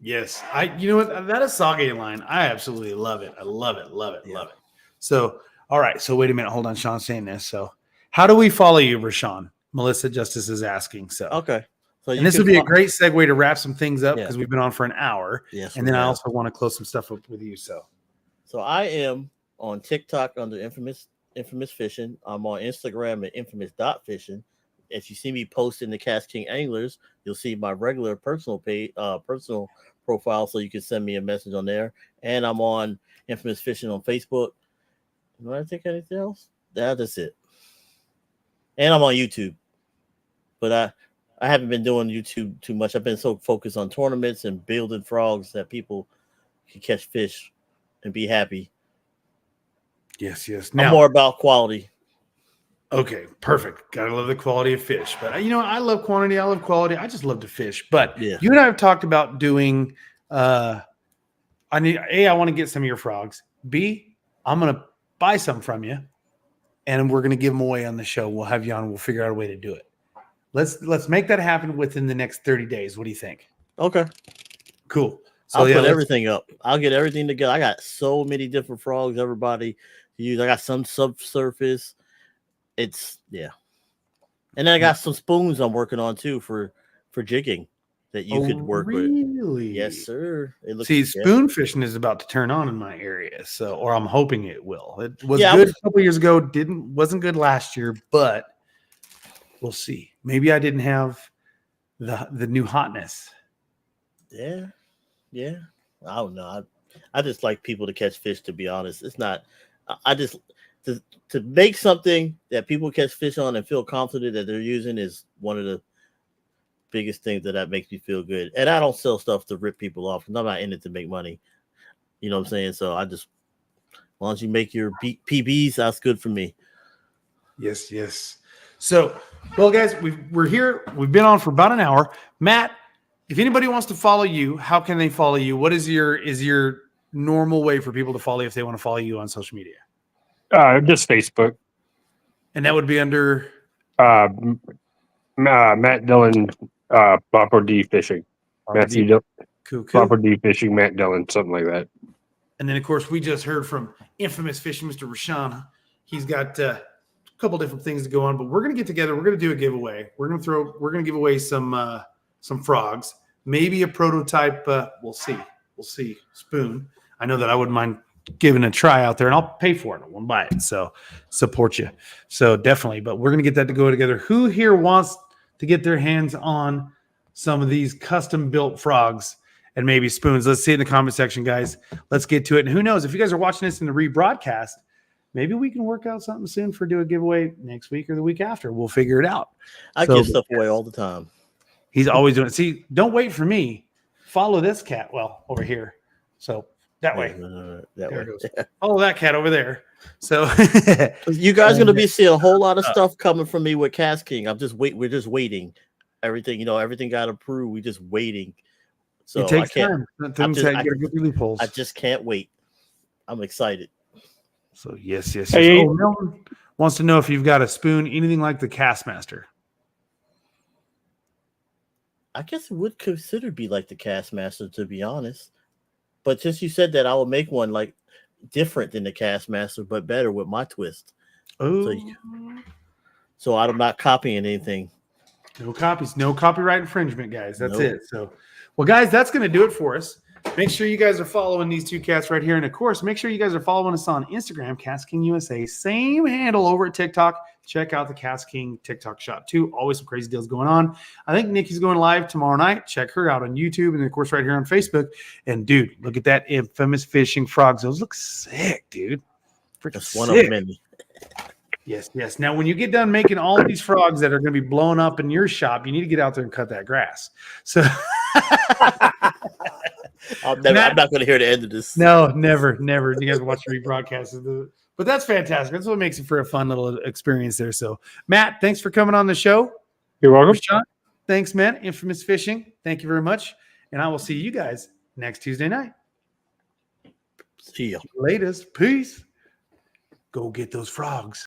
Yes. You know what? That Asage line, I absolutely love it. I love it. Love it. Love it. So, all right. So wait a minute. Hold on. Sean's saying this. So how do we follow you, Rashawn? Melissa Justice is asking. So, Okay. So and this would be a great segue to wrap some things up because Yeah. we've been on for an hour. Yes. And then I also want to close some stuff up with you. So I am on TikTok under Infamous Fishing. I'm on Instagram at infamous.fishing. If you see me posting the Cast King Anglers, you'll see my regular personal page, personal profile, so you can send me a message on there. And I'm on Infamous Fishing on Facebook. Do I think anything else? That's it. And I'm on YouTube, but I haven't been doing YouTube too much. I've been so focused on tournaments and building frogs that people can catch fish and be happy. yes. I'm more about quality. Okay, perfect. Gotta love the quality of fish. But I love quantity. I love quality. I just love to fish. But Yeah. you and I have talked about doing I want to get some of your frogs. B, I'm gonna buy some from you, and we're gonna give them away on the show. We'll have you on, we'll figure out a way to do it. Let's make that happen within the next 30 days. What do you think? Okay. Cool. So I'll put everything up. I'll get everything together. I got so many different frogs, everybody to use. I got some subsurface. And then I got some spoons I'm working on too for jigging that you could work with. Really? Yes, sir. It looks spoon fishing is about to turn on in my area, or I'm hoping it will. It was Yeah, good a couple years ago. Wasn't good last year, but we'll see. Maybe I didn't have the new hotness. Yeah. I don't know. I just like people to catch fish, to be honest. It's not I just to make something that people catch fish on and feel confident that they're using is one of the biggest things that makes me feel good. And I don't sell stuff to rip people off because I'm not in it to make money. You know what I'm saying? So I just, as long as you make your PBs, that's good for me. Yes. So, well, guys, we're here. We've been on for about an hour. Matt, if anybody wants to follow you, how can they follow you? What is your normal way for people to follow you if they want to follow you on social media? Just Facebook. And that would be under Matt Dillon, Bumper D Fishing. Matthew Dillon, Cool. Bumper D Fishing, Matt Dillon, something like that. And then, of course, we just heard from Infamous Fishing, Mr. Rashawn. He's got a couple different things to go on, but we're going to get together. We're going to do a giveaway. We're going to give away some frogs, maybe a prototype. We'll see. Spoon. I know that I wouldn't mind giving a try out there, and I'll pay for it. I won't buy it. So support you. So definitely, but we're going to get that to go together. Who here wants to get their hands on some of these custom built frogs and maybe spoons? Let's see it in the comment section, guys. Let's get to it. And who knows, if you guys are watching this in the rebroadcast, maybe we can work out something soon do a giveaway next week or the week after. We'll figure it out. I give stuff away all the time. He's always doing it. See, don't wait for me. Follow this cat. Well, over here. So that way. That There way. it goes. Follow that cat over there. So You guys going to be seeing a whole lot of stuff coming from me with Cast King. We're just waiting. Everything, everything got approved. We're just waiting. So it takes I can't, time. Things gotta go through loopholes. I just can't wait. I'm excited. So yes. Hey, Oh, Milton wants to know if you've got a spoon, anything like the Castmaster. I guess it would consider be like the Castmaster, to be honest. But since you said that, I will make one like different than the Castmaster, but better with my twist. Oh, So I'm not copying anything. no copies, no copyright infringement, guys. That's Nope. it. So, well, guys, that's going to do it for us. Make sure you guys are following these two cats right here. And of course, make sure you guys are following us on Instagram, Cast King USA. Same handle over at TikTok. Check out the Cast King TikTok shop too. Always some crazy deals going on. I think Nikki's going live tomorrow night. Check her out on YouTube and of course right here on Facebook. And dude, look at that infamous fishing frogs. Those look sick, dude. Freaking That's one sick. of many. Yes. Now, when you get done making all of these frogs that are going to be blowing up in your shop, you need to get out there and cut that grass. So I'm not going to hear the end of this. no, never. You guys watch rebroadcasts. But that's fantastic. That's what makes it for a fun little experience there. So, Matt, thanks for coming on the show. You're welcome. Sean, thanks, man. Infamous Fishing. Thank you very much. And I will see you guys next Tuesday night. See ya. Latest. Peace. Go get those frogs.